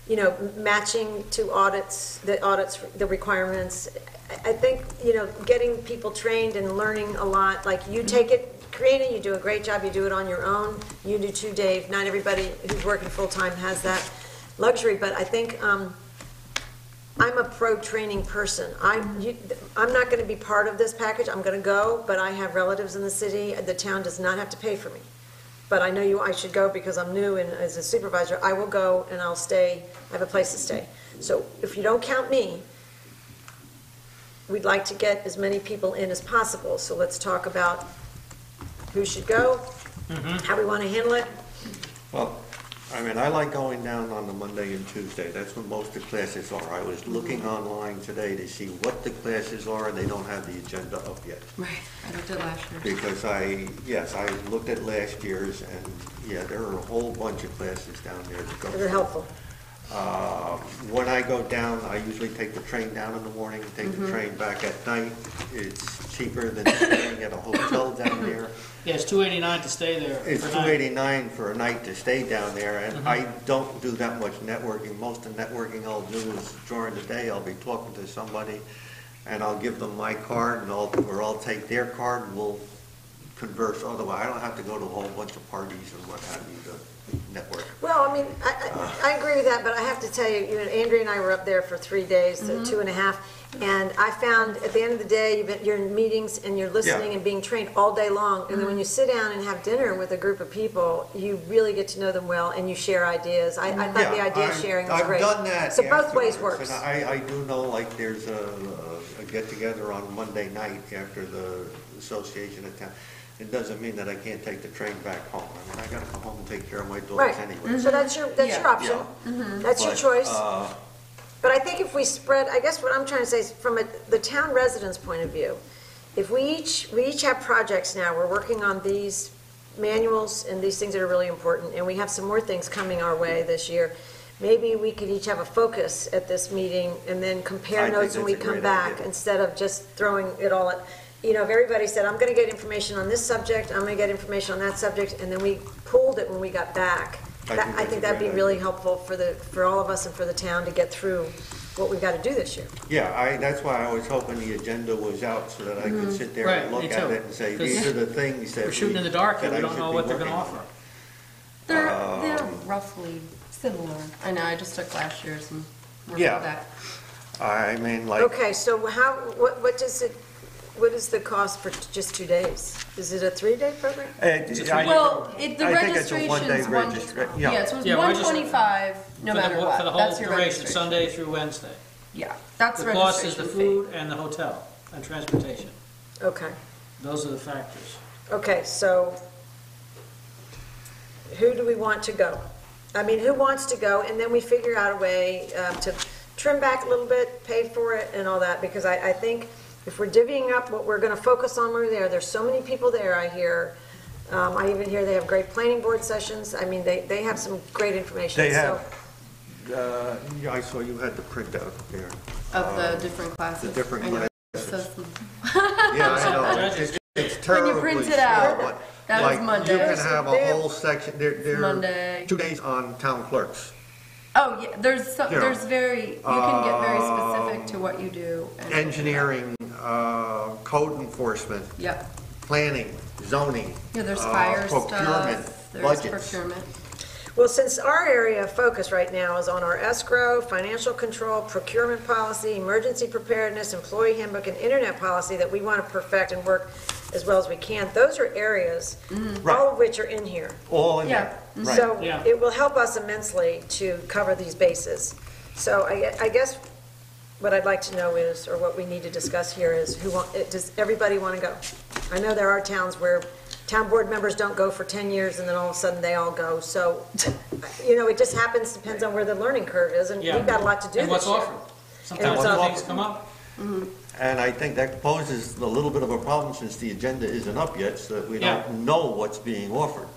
you know, matching to audits, the requirements. I think, you know, getting people trained and learning a lot, like you take it, Karina, you do a great job, you do it on your own. You do too, Dave. Not everybody who's working full-time has that luxury, but I think I'm a pro-training person. I'm not going to be part of this package. I'm going to go, but I have relatives in the city. The town does not have to pay for me. But I know I should go because I'm new and as a supervisor, I will go and I'll stay. I have a place to stay. So if you don't count me, we'd like to get as many people in as possible. So let's talk about who should go, how we want to handle it. Well, I mean, I like going down on the Monday and Tuesday. That's when most of the classes are. I was looking online today to see what the classes are, and they don't have the agenda up yet. Right, I looked at last year. Because I looked at last year's, and yeah, there are a whole bunch of classes down there to go. They're helpful. When I go down, I usually take the train down in the morning, take the train back at night. It's cheaper than staying at a hotel down there. Yeah, it's $289 to stay there. It's per night. $289 for a night to stay down there, and I don't do that much networking. Most of the networking I'll do is during the day, I'll be talking to somebody, and I'll give them my card, and I'll take their card, and we'll converse. Otherwise, I don't have to go to a whole bunch of parties and what have you to network. Well, I mean, I agree with that, but I have to tell you, Andrea and I were up there for 3 days, 2.5, and I found at the end of the day, you're in meetings and you're listening and being trained all day long, and then when you sit down and have dinner with a group of people, you really get to know them well and you share ideas. I thought the idea sharing was great. I've done that. So both ways afterwards, works. and I do know, like, there's a get-together on Monday night after the association of town. It doesn't mean that I can't take the train back home. I mean, I gotta come home and take care of my daughters Right. anyway. So that's your option. That's your But, choice. But I think if we spread, I guess what I'm trying to say is from the town residents' point of view, if we each have projects now, we're working on these manuals and these things that are really important, and we have some more things coming our way this year, maybe we could each have a focus at this meeting and then compare I think notes when we that's a come great back idea. instead of just throwing it all at, you know, if everybody said, I'm gonna get information on this subject, I'm gonna get information on that subject, and then we pulled it when we got back. I think that'd be really helpful for all of us and for the town to get through what we've got to do this year. Yeah, that's why I was hoping the agenda was out so that I could sit there and Right, look me at too. it and say, 'Cause these are the things that We're shooting in the dark and that we I don't should know be what they're gonna working offer. on. They're roughly similar. I know, I just took last year's and worked Yeah. with that. I mean, like, Okay, so what is the cost for just 2 days? Is it a 3-day program? Well, the I think it's a registration's one-day one, yeah. yeah, so it's Yeah, $125 no matter what. For the That's whole your duration, registration. Sunday through Wednesday. Yeah, that's The cost is the registration fee. food and the hotel and transportation. Okay, Those are the factors. okay, so who do we want to go? I mean, who wants to go? And then we figure out a way to trim back a little bit, pay for it and all that, because I think if we're divvying up what we're going to focus on when we're there, there's so many people there, I hear. I even hear they have great planning board sessions. I mean, they have some great information. They So- have, yeah, I saw you had the printout there. Of the different classes. the different I know. classes. So- Yeah, I know, it's terribly print it small, out, but, that was like, Monday. you can have a They have- whole section, there are Monday. 2 days on town clerks. Oh, yeah, there's You know, there's very, you can get very specific to what you do. and- Engineering, code enforcement, Yep. planning, zoning. Yeah, there's fire procurement, stuff, there's budgets. procurement. Well, since our area of focus right now is on our escrow, financial control, procurement policy, emergency preparedness, employee handbook, and internet policy that we want to perfect and work as well as we can, those are areas, all of which are in here. All in Yeah. there, right. So Yeah. it will help us immensely to cover these bases. So I guess what I'd like to know is, or what we need to discuss here is, does everybody want to go? I know there are towns where town board members don't go for 10 years and then all of a sudden they all go. So, it just happens, depends on where the learning curve is, and Yeah. we've got a lot to do And what's this year. offered. Sometimes what's when offered. things come up. And I think that poses a little bit of a problem since the agenda isn't up yet, so that we Yeah. don't know what's being offered.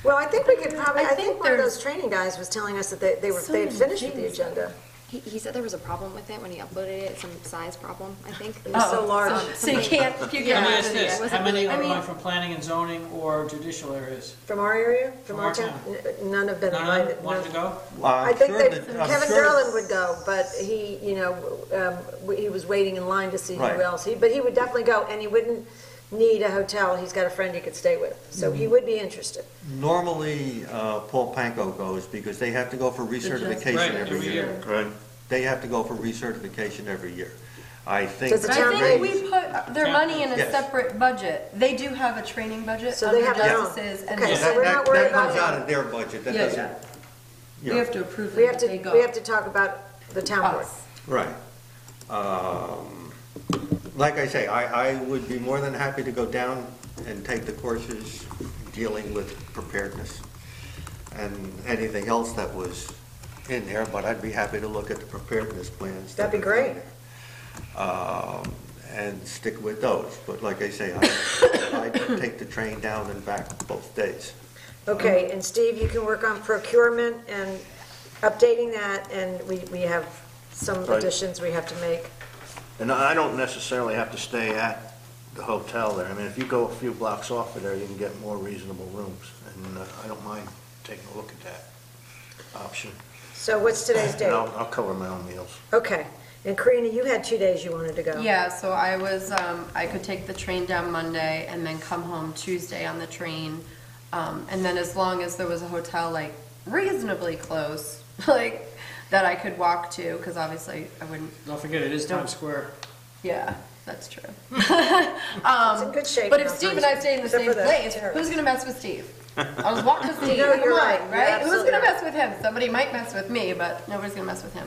Well, I think we could probably, I I think think one of there's those training guys was telling us that they had so finished with the many things. agenda. He said there was a problem with it when he uploaded it, some size problem, I think. It was so large. So you can't, Let me yeah. ask this, wasn't how many really- are I mean- going from planning and zoning or judicial areas? From our area, from From our our town? None have been None invited. of them wanted to go? I think Sure that that- I'm Kevin sure- Derlin would go, but he, he was waiting in line to see who Right. else. But he would definitely go, and he wouldn't need a hotel. He's got a friend he could stay with, so he would be interested. Normally, Paul Panko goes because they have to go for recertification Right, every every year. Right. They have to go for recertification every year. I think. Does the But town I pay? think we put their money in a Yes. separate budget. They do have a training budget So they under have their own. justices and Okay, they so have- we're not worried That comes about out him. of their budget, that Yeah, doesn't, yeah. you We know. have to approve We it have if they to, go. we have to talk about the town board. Us. Right. Like I say, I would be more than happy to go down and take the courses dealing with preparedness and anything else that was in there, but I'd be happy to look at the preparedness plans. That'd be that are in great. there, and stick with those. But like I say, I'd take the train down and back both days. Okay, and Steve, you can work on procurement and updating that, and we have some Right. additions we have to make. And I don't necessarily have to stay at the hotel there. I mean, if you go a few blocks off of there, you can get more reasonable rooms. And I don't mind taking a look at that option. So what's today's And date? I'll cover my own meals. Okay, and Karina, you had 2 days you wanted to go. Yeah, so I was, I could take the train down Monday and then come home Tuesday on the train. And then as long as there was a hotel like reasonably close, like that I could walk to, because obviously I wouldn't, Don't forget, it is Times Square. yeah, that's true. It's in good shape But if now, Steve and I stay in the except same for the place, terrace. who's gonna mess with Steve? I was walking with Steve, know, come you're on, right. You're right? Who's absolutely gonna right. mess with him? Somebody might mess with me, but nobody's gonna mess with him.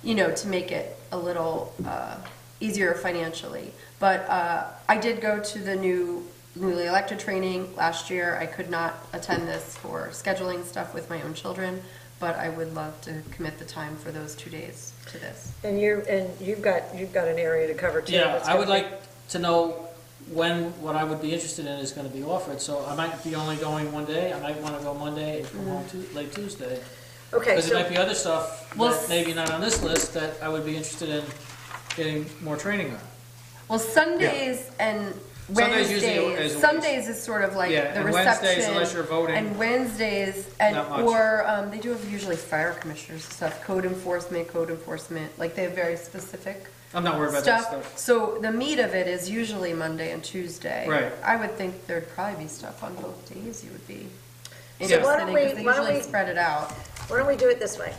You know, to make it a little easier financially. But I did go to the newly elected training last year. I could not attend this for scheduling stuff with my own children, but I would love to commit the time for those 2 days to this. And you've got an area to cover too. Yeah, That's I would gonna be- like to know when what I would be interested in is gonna be offered, so I might be only going one day, I might wanna go Monday, come home late Tuesday. Okay, Because there so, might be other stuff Well, that maybe not on this list that I would be interested in getting more training on. Well, Sundays and Sundays usually Wednesdays, is- Sundays is sort of like Yeah, the and reception. Wednesdays, unless you're voting, And Wednesdays, and, not much. or, they do have usually fire commissioners and stuff, code enforcement, like they have very specific I'm not worried about that stuff. stuff. So the meat of it is usually Monday and Tuesday. Right. I would think there'd probably be stuff on both days you would be So interested why in, don't because we- they why don't usually we- spread it out. why don't we do it this way?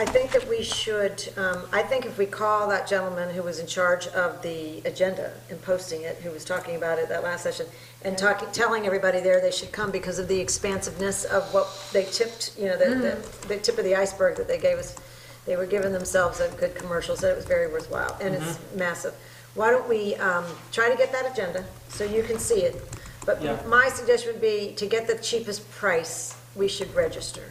I think that we should, I think if we call that gentleman who was in charge of the agenda and posting it, who was talking about it that last session, and telling everybody there they should come because of the expansiveness of what they tipped, the tip of the iceberg that they gave us. They were giving themselves a good commercial, so it was very worthwhile, and it's massive. Why don't we try to get that agenda so you can see it? But Yeah. my suggestion would be to get the cheapest price, we should register.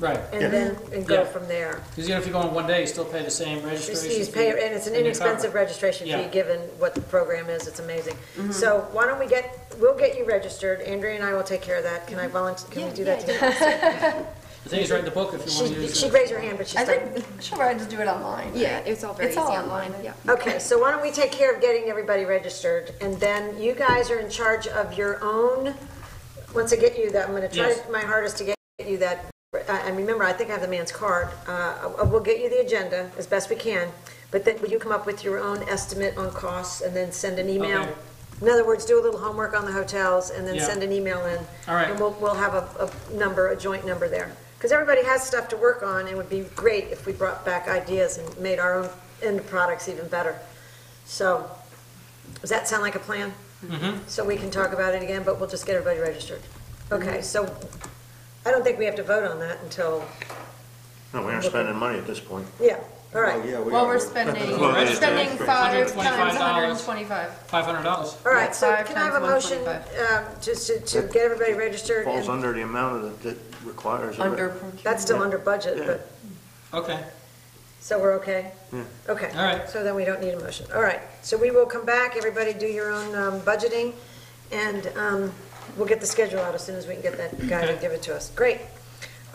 Right, And then, go Yeah. from there. because even if you go on one day, you still pay the same registration fee. And it's an and you're inexpensive covered. registration fee, Yeah. given what the program is, it's amazing. So why don't we'll get you registered, Andrea and I will take care of that, can I volunteer, can we do that together? The thing is, write in the book if you want to use She'd it. raise her hand, but she's I like, think, she'll probably just do it online. Yeah, right? it's all very It's easy all online, online. yeah. okay, so why don't we take care of getting everybody registered, and then you guys are in charge of your own, once I get you that, I'm gonna try Yes. my hardest to get you that, and remember, I think I have the man's card, we'll get you the agenda as best we can, but then will you come up with your own estimate on costs, and then send an email? Okay. In other words, do a little homework on the hotels, and then Yeah. send an email in. All right. And we'll have a number, a joint number there. Because everybody has stuff to work on, and it would be great if we brought back ideas and made our own end products even better. So, does that sound like a plan? Mm-hmm. So we can talk about it again, but we'll just get everybody registered. Okay, so I don't think we have to vote on that until, No, we aren't spending money at this point. yeah, all Oh, right. yeah, we Well, are. we're spending, Well, we're register. spending 5 times $125. 125. $500. All right, so Five can I have a times motion 125. just to get everybody registered? Falls and under the amount of that requires. a Under re- procurement. That's still under budget, but, Okay, so we're okay? Yeah. Okay. all right. So then we don't need a motion. All right, so we will come back, everybody do your own budgeting, and we'll get the schedule out as soon as we can get that guy to Okay. give it to us. Great.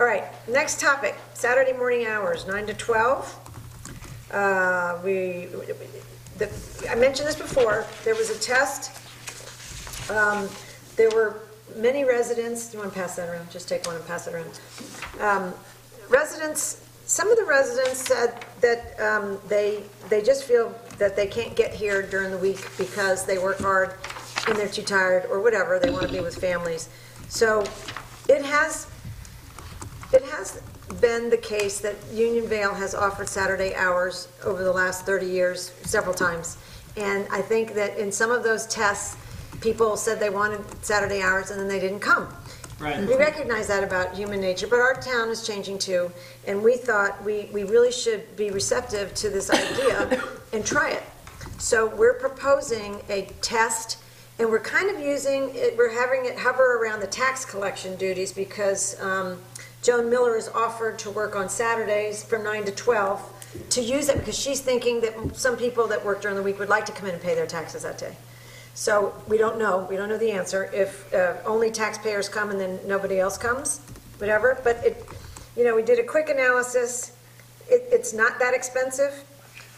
All right, next topic, Saturday morning hours, 9 to 12. I mentioned this before, there was a test. There were many residents, do you want to pass that around? Just take one and pass it around. Some of the residents said that they just feel that they can't get here during the week because they work hard and they're too tired or whatever, they want to be with families. So it has been the case that Unionvale has offered Saturday hours over the last 30 years, several times. And I think that in some of those tests, people said they wanted Saturday hours and then they didn't come. Right. We recognize that about human nature, but our town is changing too, and we thought we really should be receptive to this idea and try it. So we're proposing a test, and we're kind of using it, we're having it hover around the tax collection duties because Joan Miller is offered to work on Saturdays from 9 to 12 to use it because she's thinking that some people that work during the week would like to come in and pay their taxes that day. So we don't know the answer. If only taxpayers come and then nobody else comes, whatever. But we did a quick analysis. It's not that expensive.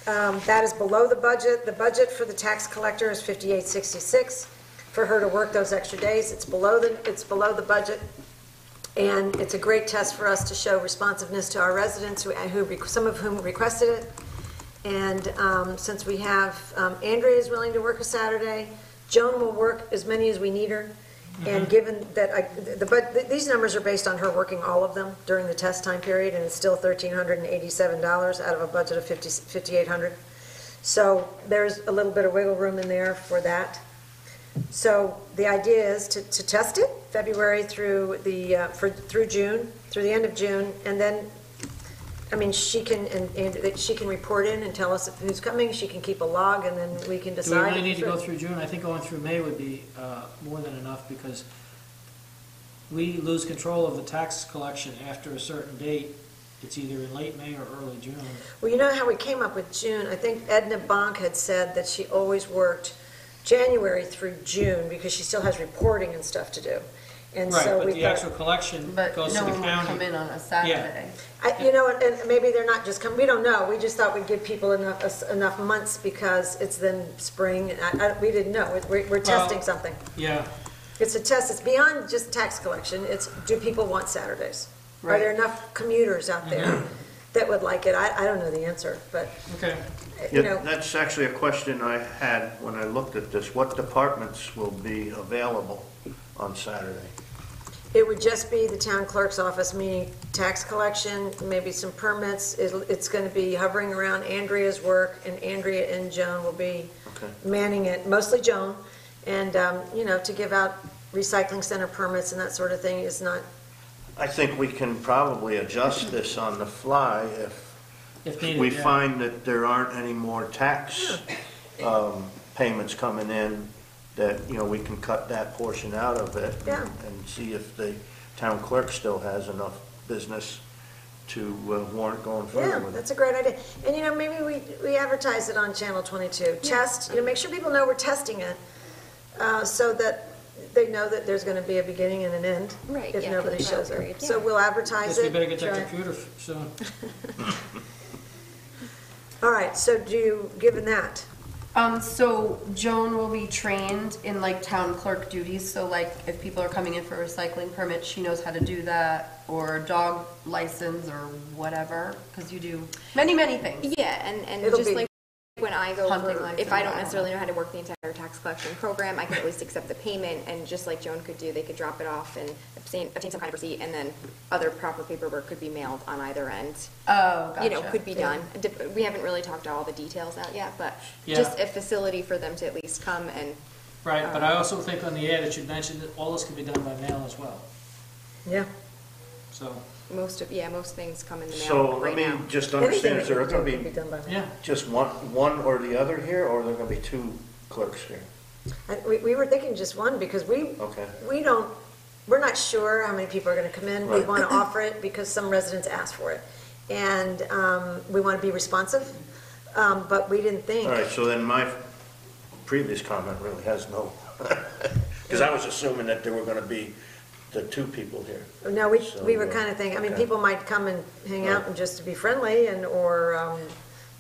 That is below the budget. The budget for the tax collector is $58.66 for her to work those extra days. It's below the budget. And it's a great test for us to show responsiveness to our residents, some of whom requested it. And since we have, Andrea is willing to work a Saturday, Joan will work as many as we need her. And given that these numbers are based on her working all of them during the test time period, and it's still $1,387 out of a budget of $5,800. So there's a little bit of wiggle room in there for that. So the idea is to test it February through June, through the end of June, and then, she can report in and tell us who's coming. She can keep a log, and then we can decide. Do we really need to go through June? I think going through May would be more than enough because we lose control of the tax collection after a certain date. It's either in late May or early June. Well, you know how we came up with June? I think Edna Bonk had said that she always worked January through June because she still has reporting and stuff to do. And right, so but the actual collection But goes no to the one would county. come in on a Saturday. And maybe they're not just coming, we don't know. We just thought we'd give people enough months because it's then spring. We didn't know. We're testing something. Yeah. It's a test. It's beyond just tax collection. It's, do people want Saturdays? Are there enough commuters out there that would like it? I don't know the answer, but, Okay. That's actually a question I had when I looked at this. What departments will be available on Saturday? it would just be the town clerk's office, meaning tax collection, maybe some permits. It's going to be hovering around Andrea's work, and Andrea and Joan will be manning it, mostly Joan. And, to give out recycling center permits and that sort of thing is not. I think we can probably adjust this on the fly if needed, we find that there aren't any more tax payments coming in, that, we can cut that portion out of it and see if the town clerk still has enough business to warrant going further with it. That's a great idea. And, maybe we advertise it on Channel 22. Test, make sure people know we're testing it so that they know that there's going to be a beginning and an end if nobody shows up. So we'll advertise Guess we it. better get that computer soon. All right, so given that, So Joan will be trained in town clerk duties, so if people are coming in for a recycling permit, she knows how to do that, or dog license or whatever, because you do many, many things. Yeah, and It'll just be like when I go hunting for, license, if I don't I don't necessarily know how to work the entire tax collection program, I can at least accept the payment, and just like Joan could do, they could drop it off and obtain some kind of receipt, and then other proper paperwork could be mailed on either end. Oh, gotcha. Could be done. We haven't really talked all the details out yet, but Yeah. just a facility for them to at least come and. Right, but I also think on the ad it should mention that all this can be done by mail as well. yeah. So, Most things come in the mail So right let now. me just Anything understand, that is there we do going to can be be done by mail. yeah. just one or the other here, or are there going to be two clerks here? We were thinking just one because Okay. we're not sure how many people are going to come in. We Right. want to offer it because some residents asked for it. And we want to be responsive, but we didn't think. All right, so then my previous comment really has no, because I was assuming that there were going to be the two people here. No, we So, were kind of thinking, I mean, okay. people might come and hang out and just to be friendly, and, or,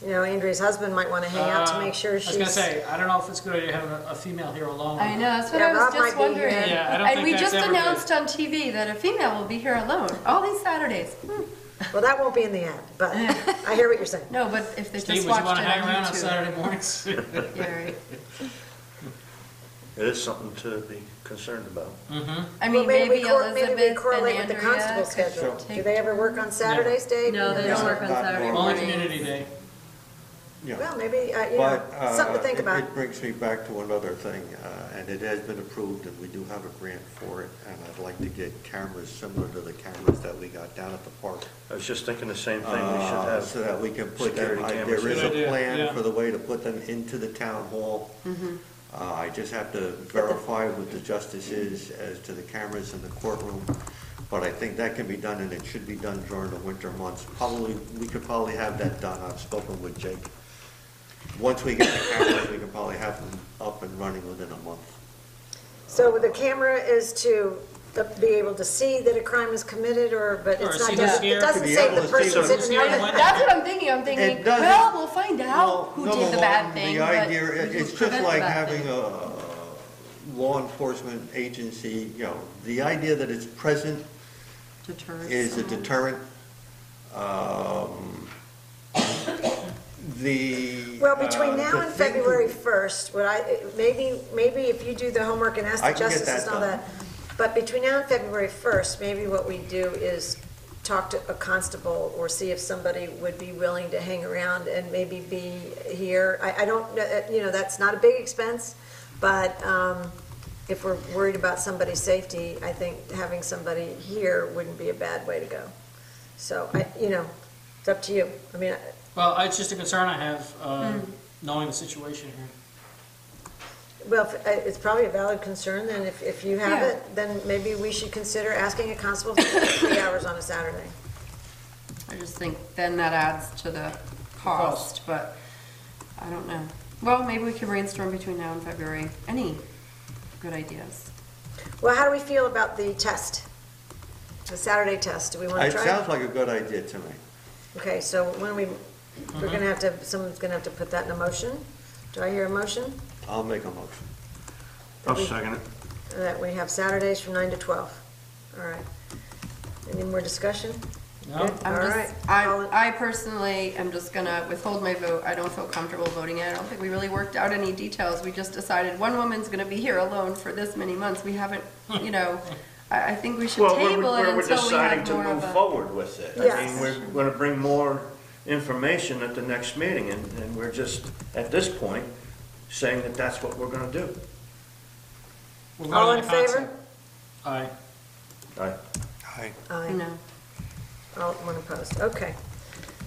you know, Andrea's husband might want to hang out to make sure she's. I was gonna say, I don't know if it's a good idea having a female here alone. I know, that's what Yeah, I was Rob might just be wondering. here. Yeah, I don't And think we that's just ever announced good. on TV that a female will be here alone, all these Saturdays. Well, that won't be in the ad, but I hear what you're saying. No, but if they Steve, just would you watched wanna it hang on around on YouTube. Saturday mornings? Yeah, right. It is something to be concerned about. I mean, Well, maybe maybe we Elizabeth and correlate with the Andrea constable could schedule. Do take- they ever work on Saturdays, Dave? No, they don't work on Not Saturday normally. Only mornings. community day. Yeah. Well, maybe, you know, But something to think about. It brings me back to another thing, and it has been approved, and we do have a grant for it, and I'd like to get cameras similar to the cameras that we got down at the park. I was just thinking the same thing, we should have. So that we can put them, security cameras. there is Good a idea, plan yeah. for the way to put them into the town hall. I just have to verify with the justices as to the cameras in the courtroom, but I think that can be done, and it should be done during the winter months. Probably, we could probably have that done, I've spoken with Jake. Once we get the cameras, we can probably have them up and running within a month. So the camera is to be able to see that a crime is committed, or, but Or it's not, see the it scare. doesn't To be say able the to see person the sitting there. scare. That's what I'm thinking. I'm thinking, It doesn't- well, we'll find Well, out who number did the one, bad thing, The but idea, we can it's just prevent the like bad having thing. a law enforcement agency, you know, the idea that it's present Deterrence. is a deterrent. Well, between now the and thing to- February 1st, maybe if you do the homework and ask I the can get justices that and all done. that, but between now and February 1st, maybe what we do is talk to a constable or see if somebody would be willing to hang around and maybe be here. I don't, you know, that's not a big expense, but if we're worried about somebody's safety, I think having somebody here wouldn't be a bad way to go. So, you know, it's up to you. I mean, Well, it's just a concern I have, knowing the situation here. well, it's probably a valid concern, then if you have Yeah. it, then maybe we should consider asking a constable for 3 hours on a Saturday. I just think then that adds to the cost, but I don't know. Well, maybe we can brainstorm between now and February. Any good ideas? Well, how do we feel about the test? The Saturday test, do we want to It try sounds it? like a good idea to me. Okay, so when we're gonna have to, someone's gonna have to put that in a motion. Do I hear a motion? I'll make a motion. I'll second it. That we have Saturdays from 9 to 12. All right. Any more discussion? No? Good? I'm All just, right. All- I personally am just gonna withhold my vote. I don't feel comfortable voting it. I don't think we really worked out any details. We just decided one woman's gonna be here alone for this many months. We haven't, you know, I think we should Well, table it we're until we deciding have to more of move a. forward with it. I Yes. mean, we're gonna bring more information at the next meeting, and we're just, at this point, saying that that's what we're gonna do. We're All voting in the favor? concept. Aye. Aye. Aye. No. All, one opposed, okay.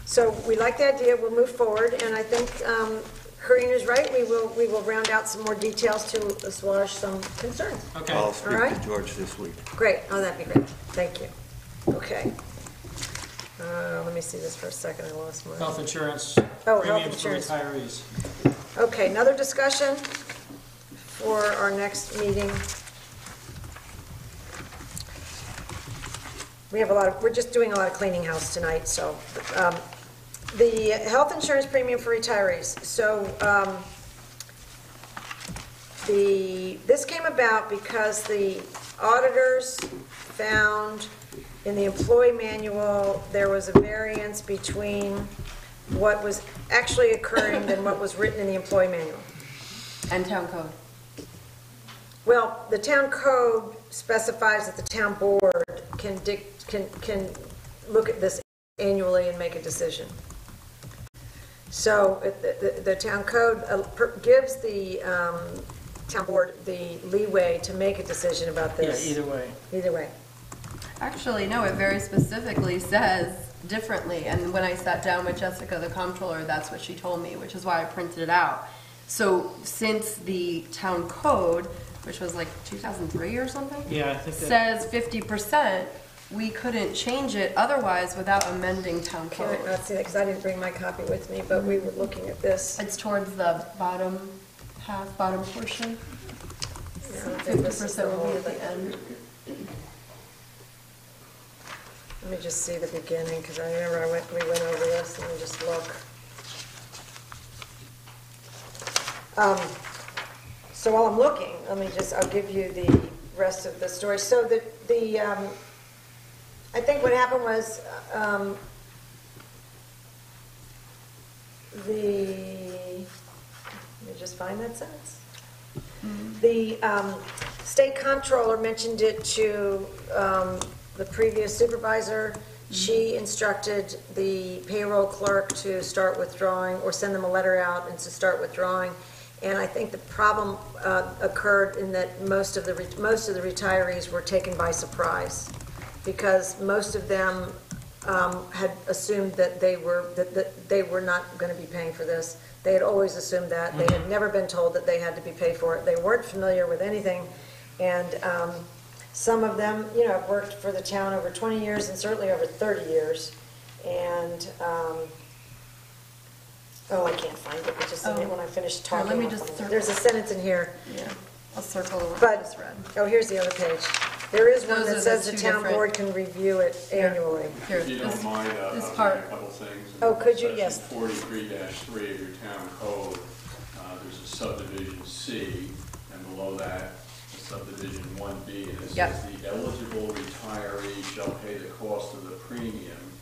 So we like the idea, we'll move forward, and I think Karina's right, we will round out some more details to assuage some concerns. Okay. I'll speak right. to George this week. Great, oh, that'd be great, thank you. Okay. Let me see this for a second, I lost my. Health insurance, Oh, health premiums for insurance. retirees. Okay, another discussion for our next meeting. We have we're just doing a lot of cleaning house tonight, so, the health insurance premium for retirees. So, this came about because the auditors found in the employee manual, there was a variance between what was actually occurring than what was written in the employee manual. And town code. Well, the town code specifies that the town board can look at this annually and make a decision. So the town code gives the town board the leeway to make a decision about Yeah, this. either way. Either way. Actually, no, it very specifically says differently, and when I sat down with Jessica, the comptroller, that's what she told me, which is why I printed it out. So since the town code, which was like 2003 or something? Yeah, I think that, Says 50%, we couldn't change it otherwise without amending town Can I code. not see that, because I didn't bring my copy with me, but we were looking at this. It's towards the bottom half, bottom portion. Yeah, I don't think this is the 50% will whole be at the thing. end. Let me just see the beginning, because I remember we went over this. Let me just look. So while I'm looking, I'll give you the rest of the story. So I think what happened was, let me just find that sentence. The state comptroller mentioned it to the previous supervisor. She instructed the payroll clerk to start withdrawing, or send them a letter out and to start withdrawing. And I think the problem occurred in that most of the retirees were taken by surprise, because most of them had assumed that they were not going to be paying for this. They had always assumed that. They had never been told that they had to be paid for it. They weren't familiar with anything. And some of them, have worked for the town over 20 years and certainly over 30 years. And, I can't find it, but just a minute when I finish talking. let me just circle. There's a sentence in here. Yeah, I'll circle the one I But, just read. here's the other page. There is one Those that are the says the two town different- board can review it annually. Here, If you don't this, mind, this I'll part. say a couple things. Oh, could you? Yes. Section 43-3 of your town code, there's a subdivision C, and below that, a subdivision 1B, and it Yep. says the eligible retiree shall pay the cost of the premium,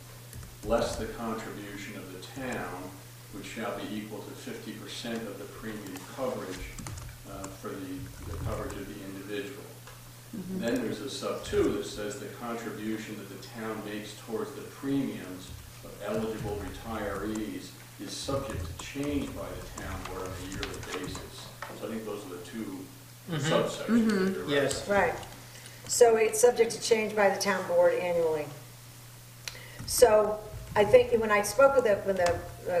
less the contribution of the town, which shall be equal to 50% of the premium coverage for the coverage of the individual. Then there's a sub 2 that says the contribution that the town makes towards the premiums of eligible retirees is subject to change by the town board on a yearly basis. So I think those are the two subsections. that you're Yes. Right. So it's subject to change by the town board annually. So I think when I spoke with when the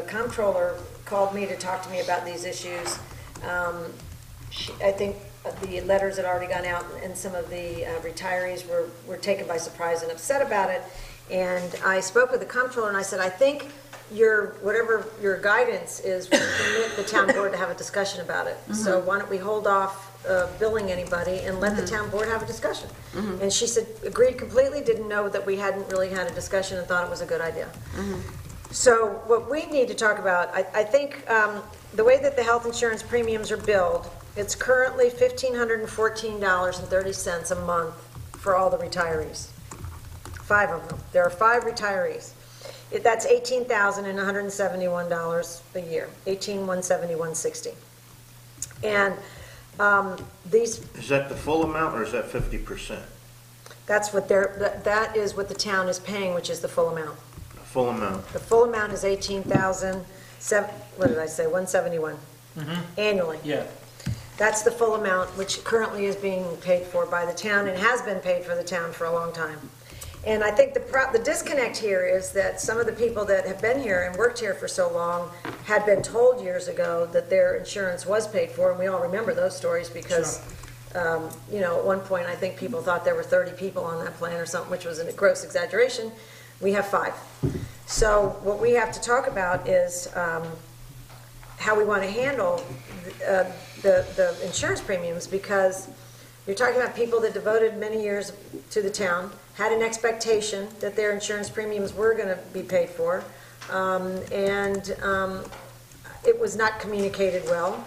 comptroller called me to talk to me about these issues, I think the letters had already gone out, and some of the retirees were taken by surprise and upset about it. And I spoke with the comptroller, and I said, I think whatever your guidance is will permit the town board to have a discussion about it. So why don't we hold off billing anybody and let the town board have a discussion? And she said, agreed completely, didn't know that we hadn't really had a discussion and thought it was a good idea. So what we need to talk about, I think the way that the health insurance premiums are billed, it's currently $1,514.30 a month for all the retirees. 5 of them. There are 5 retirees. That's $18,171 a year, $18,171.60. And these. Is that the full amount, or is that 50%? That's what that is what the town is paying, which is the full amount. The full amount. The full amount is $171 annually. Yeah. That's the full amount, which currently is being paid for by the town and has been paid for the town for a long time. And I think the disconnect here is that some of the people that have been here and worked here for so long had been told years ago that their insurance was paid for, and we all remember those stories because, at one point I think people thought there were 30 people on that plan or something, which was a gross exaggeration. We have 5. So what we have to talk about is how we want to handle the insurance premiums, because you're talking about people that devoted many years to the town, had an expectation that their insurance premiums were going to be paid for, and it was not communicated well,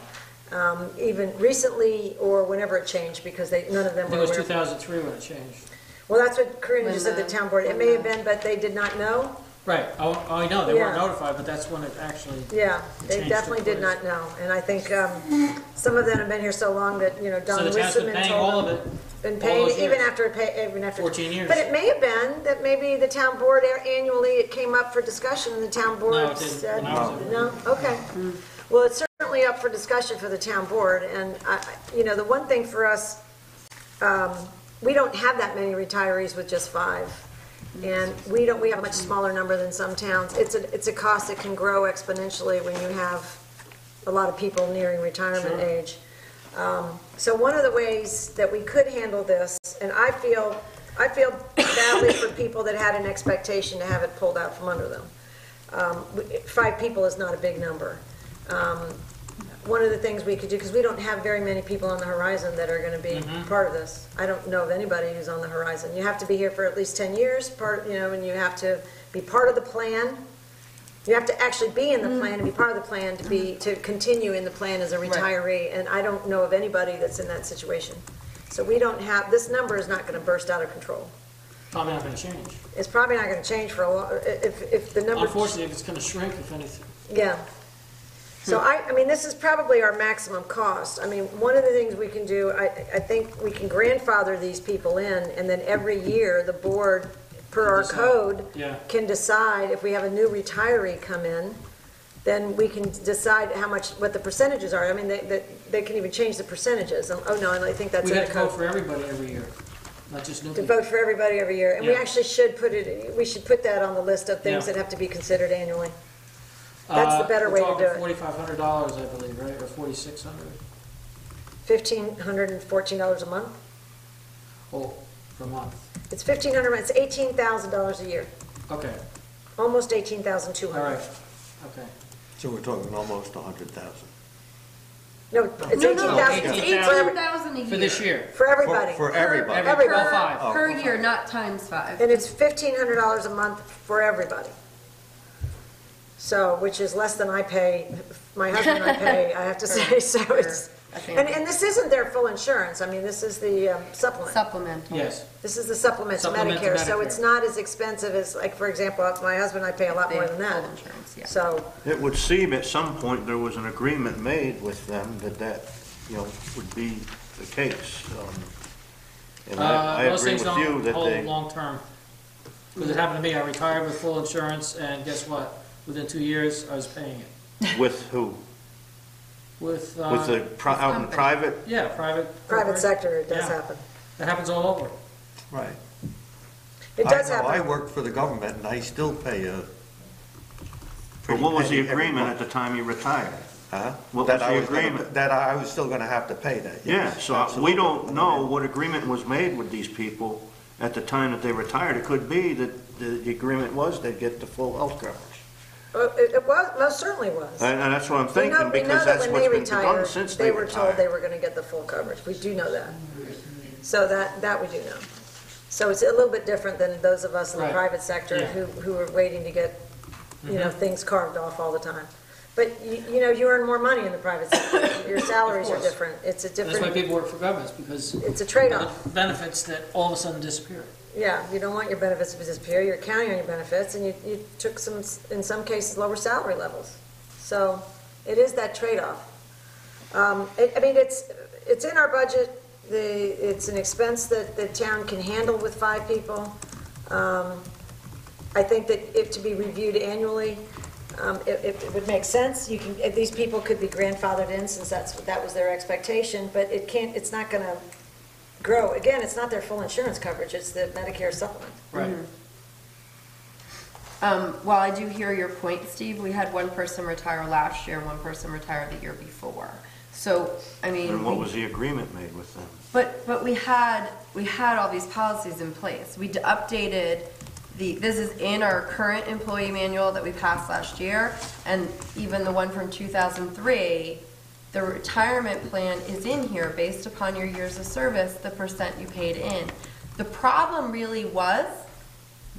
even recently or whenever it changed, because none of them I were think it was aware. 2003 when it changed. Well, that's what Corinne just said, the town board. It may have been, but they did not know. Right. Oh, I know, they weren't Yeah. notified, but that's when it actually. Yeah, they Changed definitely the did not know. And I think some of them have been here so long that, So Don the town's been Wissaman paying all told of them. it. Been all paying, those even years. after. 14 years. But it may have been that maybe the town board annually, it came up for discussion and the town board No, it didn't. said. When I was there. No? Okay. Well, it's certainly up for discussion for the town board. And, the one thing for us, we don't have that many retirees with just 5. And we have a much smaller number than some towns. It's a cost that can grow exponentially when you have a lot of people nearing retirement age. So one of the ways that we could handle this, and I feel badly for people that had an expectation to have it pulled out from under them. 5 people is not a big number. one of the things we could do, because we don't have very many people on the horizon that are going to be part of this. I don't know of anybody who's on the horizon. You have to be here for at least 10 years, and you have to be part of the plan. You have to actually be in the plan and be part of the plan to continue in the plan as a retiree, and I don't know of anybody that's in that situation. So we don't have, this number is not going to burst out of control. Probably not gonna change. It's probably not going to change for a while, if the number. Unfortunately, if it's gonna shrink, if anything. Yeah. So I mean, this is probably our maximum cost. I mean, one of the things we can do, I think we can grandfather these people in, and then every year, the board, per our code, can decide if we have a new retiree come in, then we can decide what the percentages are. I mean, they can even change the percentages. Oh, no, I think that's We in the have to vote code. for everybody every year, not just new To people. vote for everybody every year. And we Yeah. actually should we should put that on the list of things Yeah. that have to be considered annually. That's the better way to do it. $4,500, I believe, right, or $4,600? $1,514 a month? Oh, per month. It's $1,500, it's $18,000 a year, Okay, almost all $18,200. right, okay. So we're talking almost 100,000. No, it's No, 18,000 it's It's 18,000 $18,000 a year. for this year. for everybody. For everybody. Every, all Everybody. five. Per year, not times 5. And it's $1,500 a month for everybody. So, which is less than I pay, my husband and I pay, I have to say, so it's, and this isn't their full insurance, I mean, this is the supplement. Supplemental. Yes, This is the supplement to Supplement to Medicare, so Medicare. it's not as expensive as, like, for example, my husband and I pay a lot They more have than that. full insurance, yeah. So, It would seem at some point there was an agreement made with them that, would be the case. And I most agree things with you don't that hold they, long-term. Because it happened to me, I retired with full insurance, and guess what? Within 2 years, I was paying it. with who? With, With the, out in private? yeah, private. private sector, it does Yeah. happen. That happens all over. Right. It does I happen. work for the government and I still pay a. But what was the pretty penny every agreement at month. the time you retired? Huh? What That was I the gonna- agreement? That I was still gonna have to pay that. Yeah, yes, so we absolutely. don't know what agreement was made with these people at the time that they retired. It could be that the agreement was they'd get the full health coverage. It was, most certainly was. And that's what I'm We thinking, know because that that's when what's they been done retired, since they they were told they retired. were going to get the full coverage. We do know that. So that we do know. So it's a little bit different than those of us in the Right. private sector Yeah. who are waiting to get, things carved off all the time. But, you earn more money in the private sector. Your salaries are course. different. It's a That's why different, people work for governments, because it's a of trade-off. the benefits that all of a sudden disappear. Yeah, you don't want your benefits to disappear. You're counting on your benefits, and you took some, in some cases, lower salary levels. So it is that trade-off. It's in our budget. It's an expense that the town can handle with 5 people. I think that if to be reviewed annually, it would make sense. These people could be grandfathered in since that was their expectation, but it's not going to grow. Again, it's not their full insurance coverage, it's the Medicare supplement. Right. While I do hear your point, Steve, we had one person retire last year and one person retire the year before. So, I mean. And what was the agreement made with them? But we had all these policies in place. We updated this is in our current employee manual that we passed last year, and even the one from 2003, the retirement plan is in here based upon your years of service, the percent you paid in. The problem really was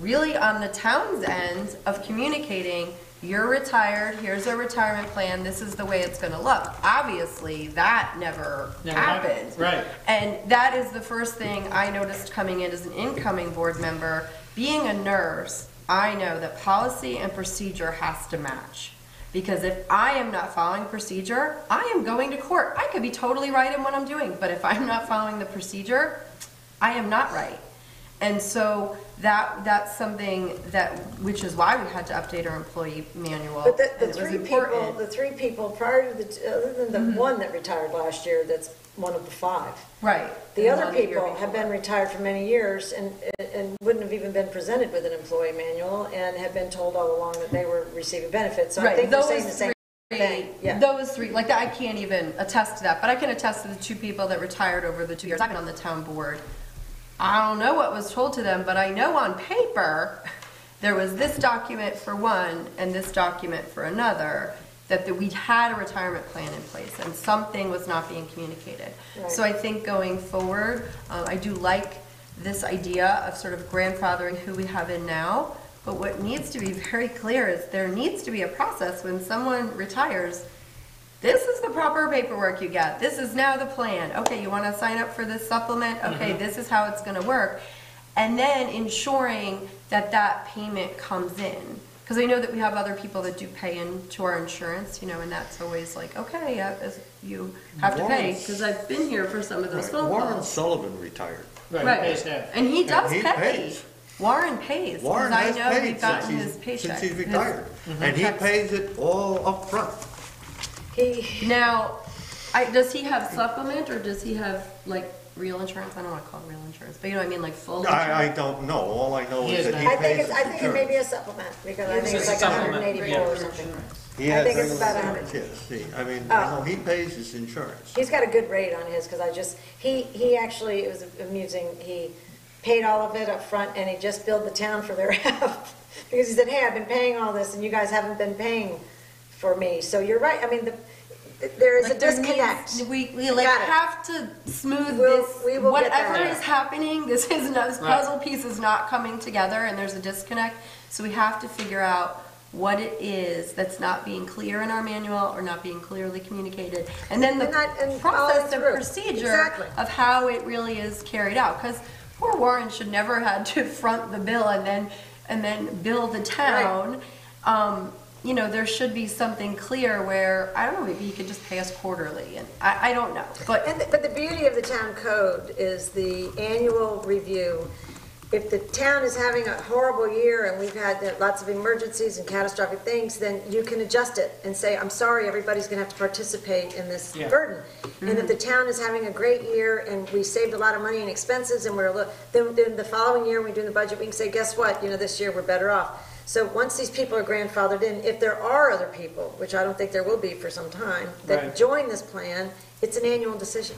on the town's end of communicating, you're retired, here's a retirement plan, this is the way it's going to look. Obviously, that never happened. Right. And that is the first thing I noticed coming in as an incoming board member. Being a nurse, I know that policy and procedure has to match. Because if I am not following procedure, I am going to court. I could be totally right in what I'm doing, but if I'm not following the procedure, I am not right. And so that's something which is why we had to update our employee manual. But the and it was important. three people prior to other than the one that retired last year, that's one of the 5. Right. The And other one the year people have been before. retired for many years and wouldn't have even been presented with an employee manual and have been told all along that they were receiving benefits. So I Right. think they're Those saying the same thing. Yeah. Those 3, like that, I can't even attest to that, but I can attest to the 2 people that retired over the 2 years I've been on the town board. I don't know what was told to them, but I know on paper there was this document for one and this document for another that we'd had a retirement plan in place and something was not being communicated. Right. So I think going forward, I do like this idea of sort of grandfathering who we have in now, but what needs to be very clear is there needs to be a process when someone retires. This is the proper paperwork you get. This is now the plan. Okay, you want to sign up for this supplement? Okay, this is how it's going to work. And then ensuring that that payment comes in. Because I know that we have other people that do pay into our insurance, you know, and that's always like, okay, you have to pay, because I've been here for some of those phone Warren calls. Sullivan retired. Right, he pays half. And he does he pay. pays. Warren pays, because Warren I has know paid we've gotten since his paycheck. Since he's retired. And he checks. pays it all up front. Now, does he have supplement, or does he have, like, real insurance? I don't want to call it real insurance, but you know what I mean, like full insurance? I don't know. All I know He is has that he not. pays I think it may be insurance. a supplement, because I think It's it's a like supplement, 184 yeah. or something. He I has think it's about insurance, 100. yes, see, I mean, Oh. no, he pays his insurance. He's got a good rate on his, because he actually, it was amusing, he paid all of it up front, and he just billed the town for their half. Because he said, hey, I've been paying all this, and you guys haven't been paying for me. So you're right, I mean, there is a Like, there disconnect. needs- We like Got it. have to smooth We'll- this. we will get Whatever that. is happening, this puzzle piece is not coming together, and there's a disconnect. So we have to figure out what it is that's not being clear in our manual or not being clearly communicated, and then the And process following and through. procedure Exactly. of how it really is carried out. Because poor Warren should never had to front the bill and then bill the town. You know, there should be something clear where, I don't know, maybe he could just pay us quarterly, and I don't know, but. But the beauty of the town code is the annual review. If the town is having a horrible year and we've had lots of emergencies and catastrophic things, then you can adjust it and say, I'm sorry, everybody's gonna have to participate in this Yeah. burden. And if the town is having a great year and we saved a lot of money in expenses and then the following year, when we do the budget, we can say, guess what, you know, this year we're better off. So once these people are grandfathered in, if there are other people, which I don't think there will be for some time, that Right. join this plan, it's an annual decision.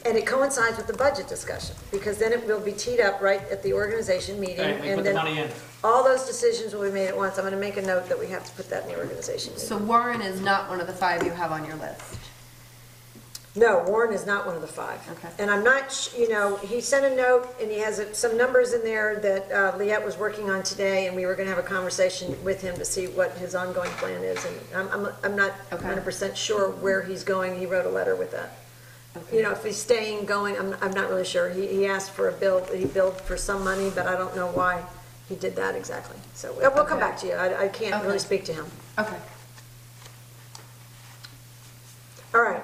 And it coincides with the budget discussion, because then it will be teed up right at the organization meeting. Right, we and put the then money in. all those decisions will be made at once. I'm going to make a note that we have to put that in the organization meeting. So Warren is not one of the 5 you have on your list. No, Warren is not one of the 5. Okay. And I'm not, you know, he sent a note, and he has some numbers in there that Liette was working on today, and we were going to have a conversation with him to see what his ongoing plan is. And I'm not Okay. 100% sure where he's going. He wrote a letter with that. You know, if he's staying, going, I'm not really sure. He asked for a bill, he billed for some money, but I don't know why he did that exactly. So we'll come Okay. back to you. I can't Okay. really speak to him. Okay. All right.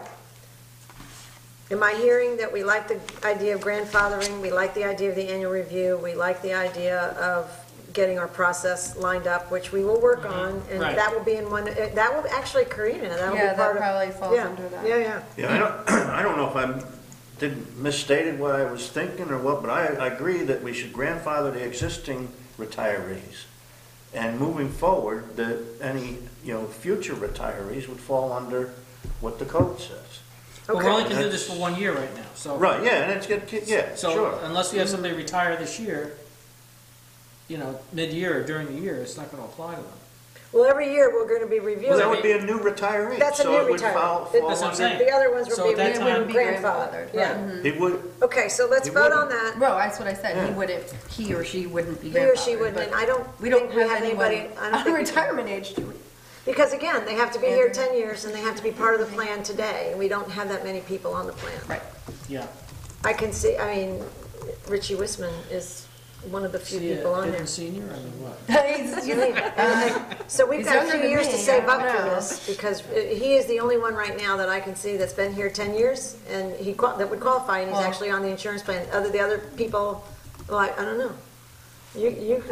Am I hearing that we like the idea of grandfathering, we like the idea of the annual review, we like the idea of getting our process lined up, which we will work on, and Right. that will be in one, that will actually, Karina, that'll be Yeah, that part of. probably falls yeah, under that. Yeah. Yeah, I don't know if I didn't misstated what I was thinking or what, but I agree that we should grandfather the existing retirees. And moving forward, that any, future retirees would fall under what the code says. But Okay. we're only going to do this for 1 year right now, so. Right, yeah, and it's good, yeah, So sure. unless we have somebody retire this year, mid-year or during the year, it's not going to apply to them. Well, every year, we're going to be Well, reviewing. that would be a new retiree. That's a so new it would retiree. fall That's what I'm under- saying. The other ones So will at be that time- grandfathered. Yeah. He would, Okay, so let's He vote on wouldn't. that. Well, that's what I said, Yeah. he or she wouldn't be He or she grandfathered, wouldn't, but and I don't we don't think we have have anybody, anybody I don't on think. retirement age, do we? Because again, they have to be here 10 years and they have to be part of the plan today, and we don't have that many people on the plan. Right. Yeah. I can see, Richie Wisman is one of the few See, people on there. hidden senior, I mean, what? So we've He's got a younger few than years to me, save I up don't for know. this, because he is the only one right now that I can see that's been here 10 years, and that would qualify, and he's Well- actually on the insurance plan. The other people, well, I don't know. You.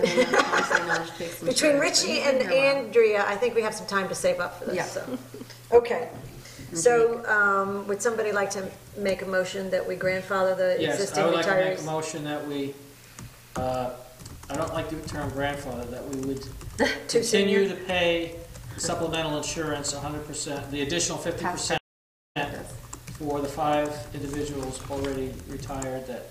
Between Richie and Andrea, I think we have some time to save up for this, Yeah. so. Okay. So, would somebody like to make a motion that we grandfather the Yes, existing I would like to make a retirees? motion that we, I don't like the term grandfather, that we would To continue senior? to pay supplemental insurance 100%, the additional 50% for the 5 individuals already retired that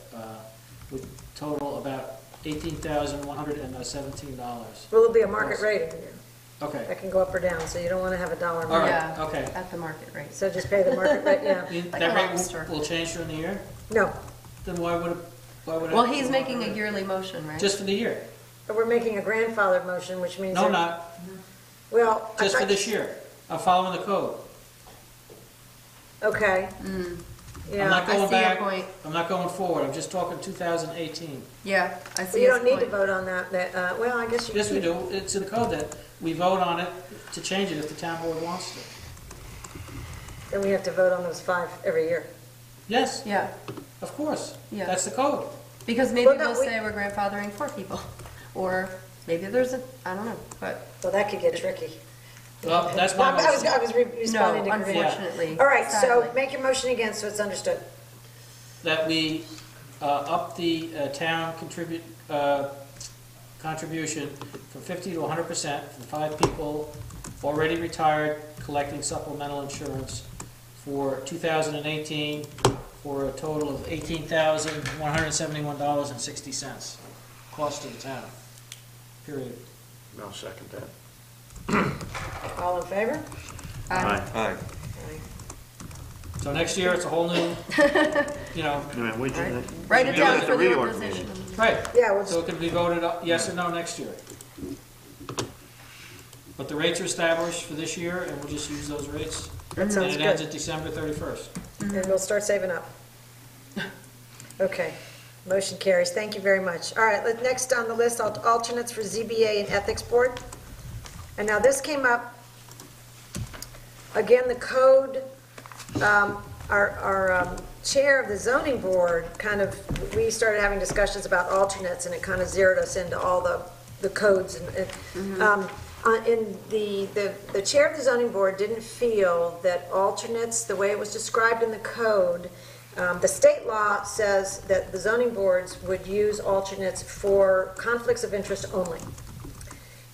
would total about $18,117. Will it be a market rate every year? Okay. That can go up or down, so you don't want to have a dollar All amount. right, Yeah, okay. at the market rate. So just pay the market rate, yeah. Like That a rate lobster. will change during the year? No, Then why would it? Well, he's making a yearly motion, right? Just for the year? but we're making a grandfather motion, which means. No, that- not, Well. I just for thought- this year. I'm following the code. Okay. I'm Yeah, not I going see your back, point. I'm not going forward, I'm just talking 2018. Yeah, I so see you his don't need to point. vote on that, well, I guess you. Yes, we do, it's in the code that we vote on it to change it if the town board wants to. Then we have to vote on those 5 every year. Yes, Yeah, of course, Yeah. that's the code. because maybe Well, no, they'll we- say we're grandfathering 4 people, or maybe there's a, I don't know, but Well, that could get tricky. Well, that's my I was motion, responding no, to Corinne. unfortunately. All right, so sadly. make your motion again, so it's understood. that we up the town contribution from 50 to 100% for 5 people already retired collecting supplemental insurance for 2018 for a total of $18,171.60. Cost to the town, period. I'll second that. All in favor? Aye. Aye. So next year, it's a whole new, you know, We did Write it Yeah, down it's for a the reorg organization. right, Yeah, we'll so just, it can be voted up, yes or no next year. But the rates are established for this year, and we'll just use those rates. that And sounds it ends good. at December 31st. And we'll start saving up. Okay, motion carries. Thank you very much. All right, next on the list, alternates for ZBA and Ethics Board. And now this came up, again, the code, our chair of the zoning board we started having discussions about alternates, and it kind of zeroed us into all the codes. In the chair of the zoning board didn't feel that alternates, the way it was described in the code, the state law says that the zoning boards would use alternates for conflicts of interest only.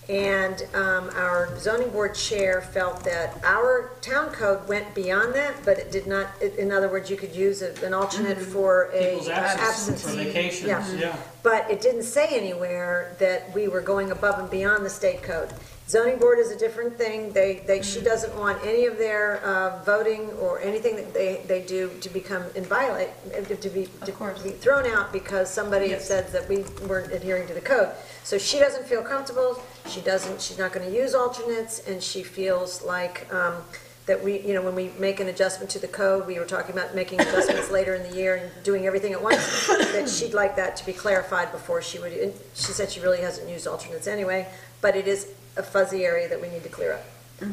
And our zoning board chair felt that our town code went beyond that, but it did not, in other words, you could use an alternate for a People's absence, for vacations, yeah. But it didn't say anywhere that we were going above and beyond the state code. Zoning board is a different thing. She doesn't want any of their voting or anything that they do to become to be thrown out because somebody said that we weren't adhering to the code. So she doesn't feel comfortable. She's not going to use alternates, and she feels like that when we make an adjustment to the code, we were talking about making adjustments later in the year and doing everything at once, that she'd like that to be clarified before she would, and she said she really hasn't used alternates anyway, but it is a fuzzy area that we need to clear up.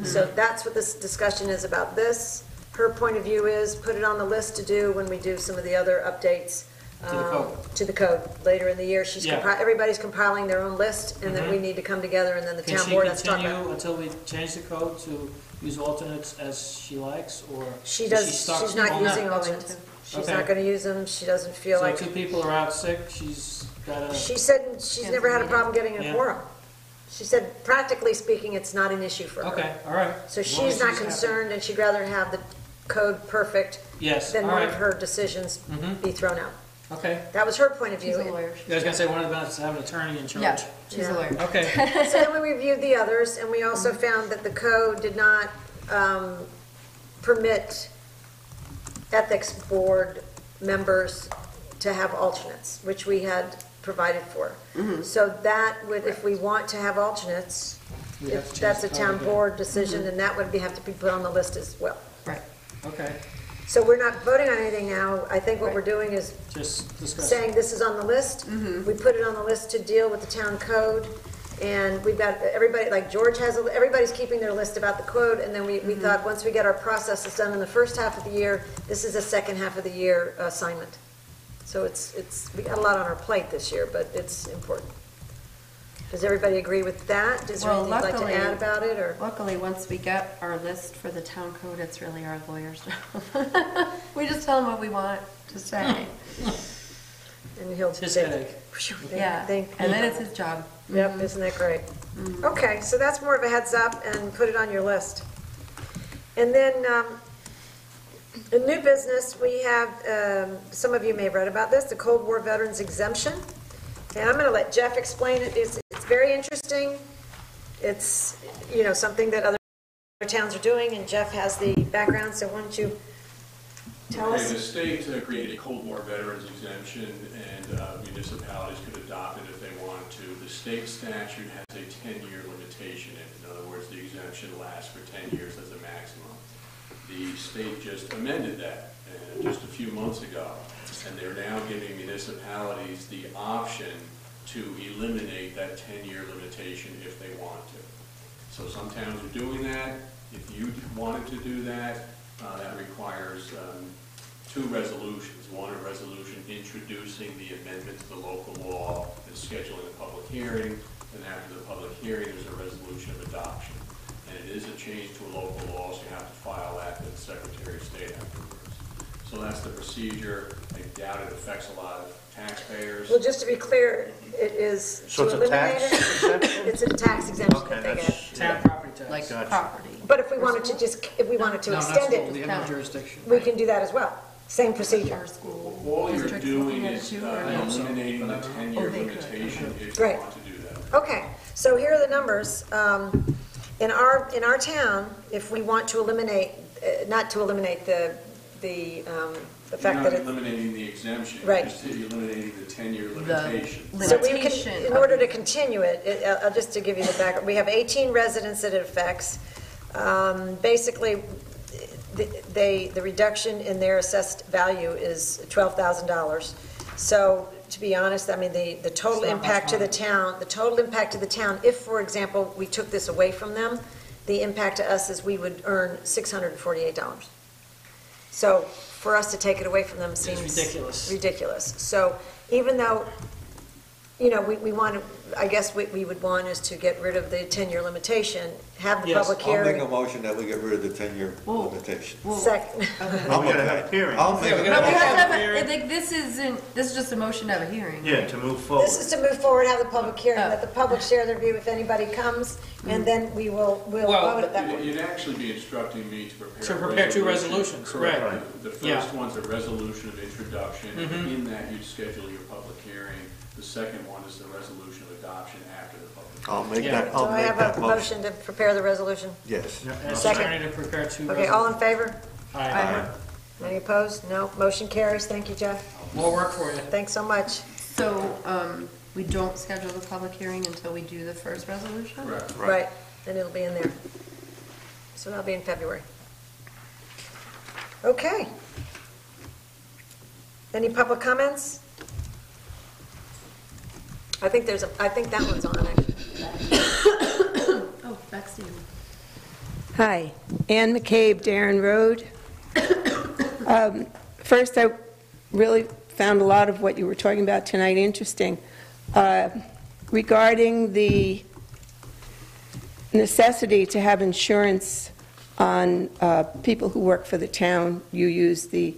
So that's what this discussion is about this. Her point of view is put it on the list to do when we do some of the other updates to the code later in the year. Everybody's compiling their own list, and then we need to come together, and then the Can town she board has to talk about continue it. until we change the code to use alternates as she likes, or? She's is she stuck not on using that? alternates. She's Okay. not gonna use them. She doesn't feel So like, 2 people are out sick, she's got she said she's never had a problem getting a Yeah. quorum. She said, practically speaking, it's not an issue for her. okay, all right. So As long she's as not happy. concerned, and she'd rather have the code perfect Yes, all than one right, of her decisions Mhm. be thrown out. okay. That was her point of She's a view. lawyer. I was gonna say, one of the benefits is having an attorney in charge. Yeah, she's Yeah. a lawyer. Okay, So then we reviewed the others, and we also found that the code did not permit ethics board members to have alternates, which we had provided for. So that would, if we want to have alternates, We'd have to if change that's the a code town again. board decision, then that would have to be put on the list as well. Right. okay, So we're not voting on anything now. I think what we're doing is just discuss. saying this is on the list. We put it on the list to deal with the town code, and we've got everybody, like George has, everybody's keeping their list about the code, and then we thought, once we get our processes done in the first half of the year, this is a second half of the year assignment. So we got a lot on our plate this year, but it's important. Does everybody agree with that? Is there Well, anything you'd like to luckily- add about it, or? Luckily, once we get our list for the town code, it's really our lawyers' job. We just tell them what we want to say. And he'll It's his say, headache. Yeah, and then it's his job. Yep, isn't that great? Okay, so that's more of a heads up, and put it on your list. And then, in new business, we have, some of you may have read about this, the Cold War Veterans Exemption. And I'm gonna let Jeff explain it. It's very interesting. it's, you know, something that other towns are doing, and Jeff has the background, so why don't you tell Okay, us? the state created a Cold War veterans exemption, and municipalities could adopt it if they wanted to. The state statute has a 10-year limitation in it. In other words, the exemption lasts for 10 years as a maximum. The state just amended that just a few months ago, and they're now giving municipalities the option to eliminate that 10-year limitation if they want to. So some towns are doing that. If you wanted to do that, that requires two resolutions. One, a resolution introducing the amendment to the local law and scheduling a public hearing. And after the public hearing, there's a resolution of adoption. And it is a change to a local law, so you have to file that with the Secretary of State afterwards. So that's the procedure. I doubt it affects a lot of taxpayers. Well, just to be clear, it is So to it's a eliminate tax it. exemption? It's a tax exemption Okay, that they get. that's, Town property tax. Like Gotcha. property. But if we wanted to No, not extend school, we it, have no jurisdiction. we can do that as well. Same procedure. Our school All you're districts doing looking at it is too, or no? eliminating the 10-year Oh, they could. limitation if Right. you want to do that. Okay, so here are the numbers. In our town, if we want to eliminate, not to eliminate the You're fact not that it, eliminating the exemption, Right. you're just eliminating the 10-year limitation. so we can, Limitation in of- order to continue it, just to give you the background, we have 18 residents that it affects. Basically, the reduction in their assessed value is $12,000. So, to be honest, I mean, the total It's not much impact to the money. town, if, for example, we took this away from them, the impact to us is we would earn $648. So, for us to take it away from them seems ridiculous. ridiculous. So, even though, you know, we want to, I guess what we would want is to get rid of the 10-year limitation, have the Yes, public I'll make hearing. a motion that we get rid of the 10-year Whoa. limitation. Second. I'm we gotta have a okay. hearing. I'll make Yeah, we a No, we gotta have to have hearing. a, like, this is just a motion to have a hearing. Yeah, to move forward. This is to move forward, have the public hearing, Oh. let the public share their view if anybody comes, and then we'll Well, vote at that point. You'd actually be instructing me to prepare. To a prepare two resolution. resolutions, Correct. right. The first Yeah. one's a resolution of introduction, and Mhm. in that you'd schedule your public hearing. The second one is the resolution of adoption after the public hearing. I'll make Yeah. that, Do I'll I make have that a motion. motion to prepare the resolution? Yes. Ask Second. attorney to prepare two Okay, all in resolutions. favor? Aye. Any opposed? No. Motion carries. Thank you, Jeff. More work for you. Thanks so much. So, we don't schedule the public hearing until we do the first resolution? Correct. Right, and it'll be in there. So that'll be in February. Okay. Any public comments? I think that one's on, actually. Oh, back to you. Hi, Ann McCabe, Darren Road. First, I really found a lot of what you were talking about tonight interesting. Regarding the necessity to have insurance on people who work for the town, you used the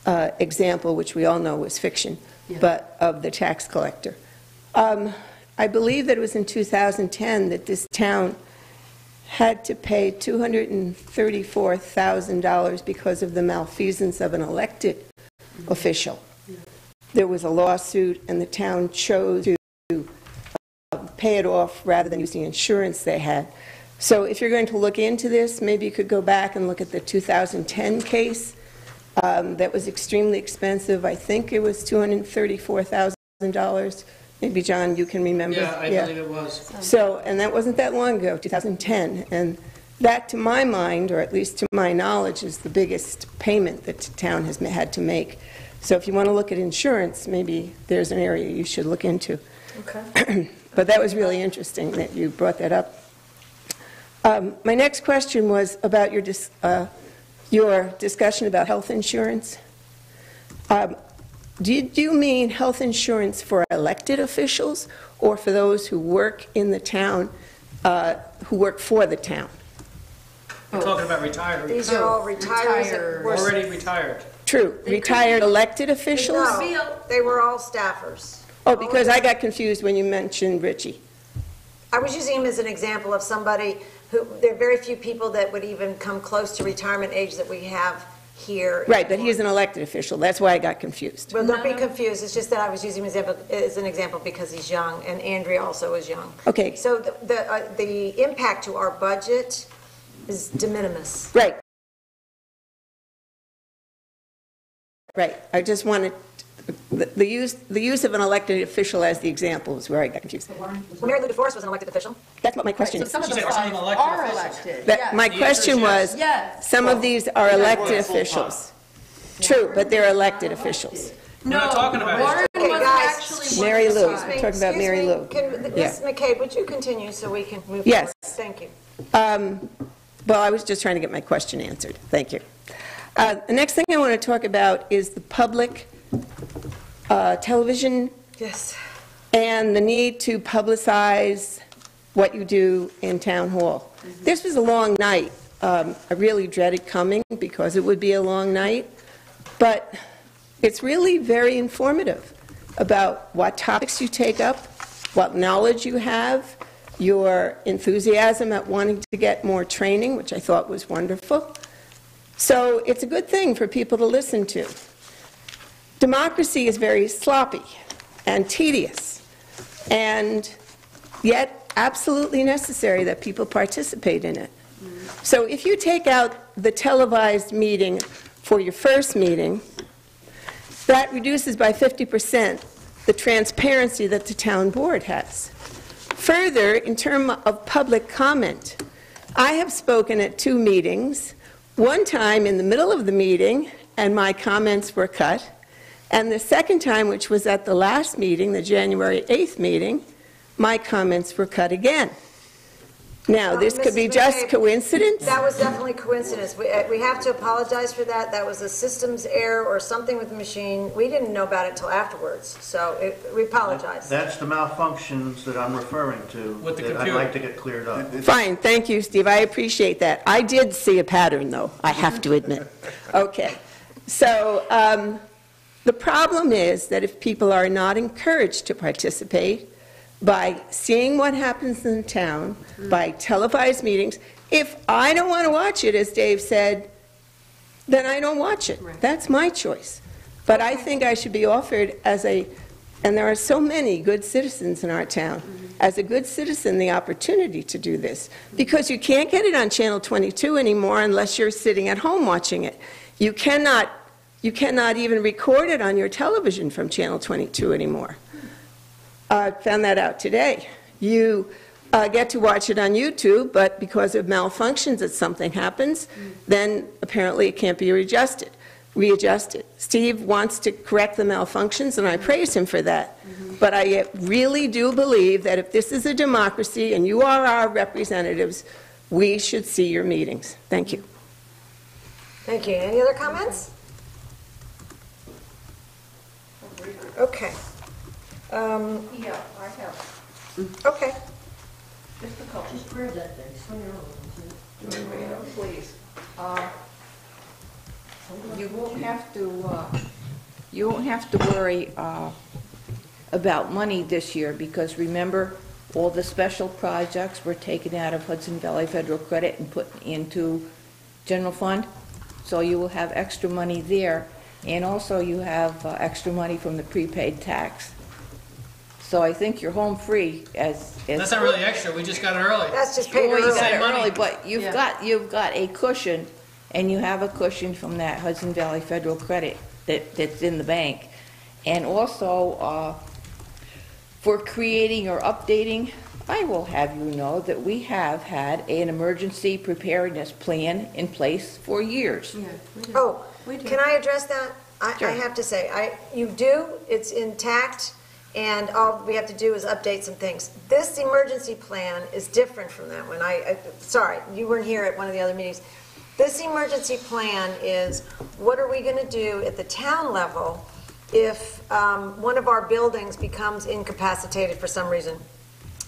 example, which we all know was fiction, Yeah. but of the tax collector. I believe that it was in 2010 that this town had to pay $234,000 because of the malfeasance of an elected official. There was a lawsuit, and the town chose to pay it off rather than use the insurance they had. So if you're going to look into this, maybe you could go back and look at the 2010 case. That was extremely expensive. I think it was $234,000. Maybe, John, you can remember. Yeah, I believe it was. So, and that wasn't that long ago, 2010. And that, to my mind, or at least to my knowledge, is the biggest payment that the town has had to make. So if you want to look at insurance, maybe there's an area you should look into. Okay. But that was really interesting that you brought that up. My next question was about your discussion about health insurance. Do you mean health insurance for elected officials or for those who work in the town, who work for the town? We're talking about retirees, These are all retirees that Retired. were... already retired. True, retired elected officials? No, they were all staffers. Oh, because I got confused when you mentioned Richie. I was using him as an example of somebody who, there are very few people that would even come close to retirement age that we have here. Right, but he's an elected official, that's why I got confused. Well, don't be confused, it's just that I was using him as an example because he's young, and Andrea also is young. Okay. So the impact to our budget is de minimis. Right. Right, I just wanted, the use of an elected official as the example is where I got confused. Well, Mary Lou DeForest was an elected official. That's what my question So is. some of She the said some of five them elected are officials. elected, That- yes. My The answer question is was, yes. some of these are elected full-time. officials. True, but they're elected officials. We're not talking about Warren it. Okay, was guys. actually one Mary of the Lou. five. Talking about Excuse Mary me, Lou. Ms. McCabe, would you continue so we can move forward? Yes. Thank you. Well, I was just trying to get my question answered. Thank you. The next thing I want to talk about is the public television Yes. and the need to publicize what you do in town hall. This was a long night. I really dreaded coming because it would be a long night, but it's really very informative about what topics you take up, what knowledge you have, your enthusiasm at wanting to get more training, which I thought was wonderful. So it's a good thing for people to listen to. Democracy is very sloppy and tedious, and yet absolutely necessary that people participate in it. So if you take out the televised meeting for your first meeting, that reduces by 50% the transparency that the town board has. Further, in terms of public comment, I have spoken at 2 meetings, one time in the middle of the meeting, and my comments were cut, and the second time, which was at the last meeting, the January 8th meeting, my comments were cut again. Now, this could be Mrs. just McCabe, coincidence. That was definitely coincidence. We have to apologize for that. That was a systems error or something with the machine. We didn't know about it until afterwards, so we apologize. That's the malfunctions that I'm referring to. With the that I'd computer. like to get cleared up. Fine, thank you, Steve, I appreciate that. I did see a pattern, though, I have to admit. Okay, so the problem is that if people are not encouraged to participate by seeing what happens in the town, by televised meetings, if I don't want to watch it, as Dave said, then I don't watch it. That's my choice. But I think I should be offered as a, and there are so many good citizens in our town, as a good citizen, the opportunity to do this. Because you can't get it on Channel 22 anymore unless you're sitting at home watching it. You cannot even record it on your television from Channel 22 anymore. I found that out today. You get to watch it on YouTube, but because of malfunctions, if something happens, then apparently it can't be readjusted. Steve wants to correct the malfunctions, and I praise him for that. But I really do believe that if this is a democracy and you are our representatives, we should see your meetings. Thank you. Thank you. Any other comments? Okay. Yeah, I have. Okay. Just a couple. Just grab that thing. Please. You won't have to worry about money this year, because remember, all the special projects were taken out of Hudson Valley Federal Credit and put into general fund, so you will have extra money there, and also you have extra money from the prepaid tax. So I think you're home free as That's not really extra, we just got it early. That's just paid well, you early. got it Same money. early, but you've got a cushion, and you have a cushion from that Hudson Valley Federal Credit that's in the bank. And also, for creating or updating, I will have you know that we have had an emergency preparedness plan in place for years. Oh, can I address that? I Sure. have to say, you do, it's intact, and all we have to do is update some things. This emergency plan is different from that one. Sorry, you weren't here at one of the other meetings. This emergency plan is, what are we going to do at the town level if one of our buildings becomes incapacitated for some reason?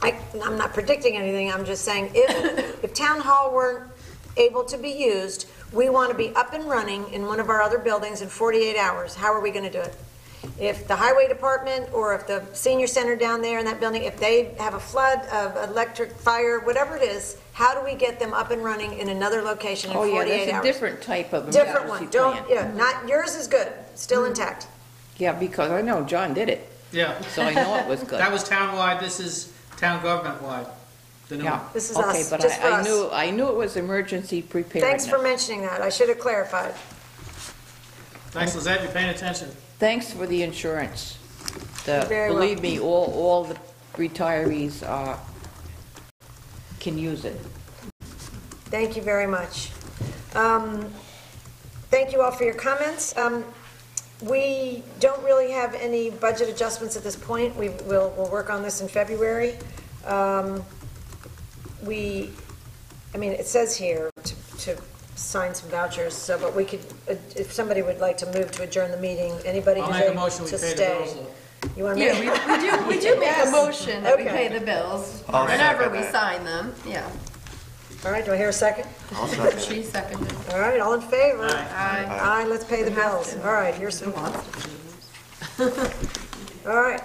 I'm not predicting anything, I'm just saying, if town hall weren't able to be used, we want to be up and running in one of our other buildings in 48 hours. How are we going to do it? If the highway department or if the senior center down there in that building, if they have a flood of electric fire, whatever it is, how do we get them up and running in another location in Oh, 48 yeah, hours? that's a different type of Different emergency one, don't, plan. yeah, not, yours is good, still intact. Yeah, because I know John did it, Yeah, so I know it was good. that was town-wide, this is town government-wide, the new one. Yeah. This is Okay, us, but just for us. I knew it was emergency preparedness. Thanks for mentioning that, I should have clarified. Thanks, Lizette, you're paying attention. Thanks for the insurance. You're very Believe me, all the retirees can use it. Thank you very much. Thank you all for your comments. We don't really have any budget adjustments at this point. We'll work on this in February. I mean, it says here to sign some vouchers, so, but we could, if somebody would like to move to adjourn the meeting, anybody I'll who's make a able motion, we to pay the stay. bills. You want to Yeah, make? we do make a motion that we Okay. pay the bills I'll whenever second we that. sign them, yeah. All right, do I hear a second? I'll second it. She seconded. All right, all in favor? Aye. Aye, let's pay the bills. All right, here's some. All right.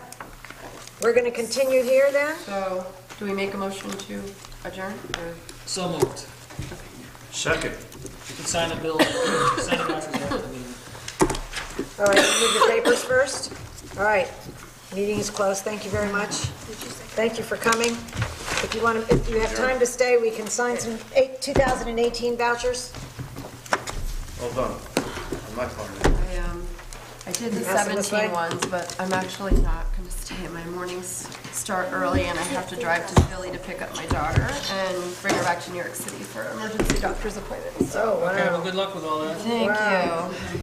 We're going to continue here then? So, do we make a motion to adjourn, or? So moved. Second. You can sign the bill, sign the vouchers after the meeting. All right, move your papers first. All right, meeting is closed. Thank you very much. Thank you for coming. If you want to, if you have time to stay, we can sign some 2018 vouchers. Well done. On my part. I did the Pass them this way. 17 ones, but I'm actually not going to stay. My mornings start early, and I have to drive to Philly to pick up my daughter and bring her back to New York City for emergency doctor's appointments. Oh, Okay, well, wow. good luck with all that. Thank Wow. you.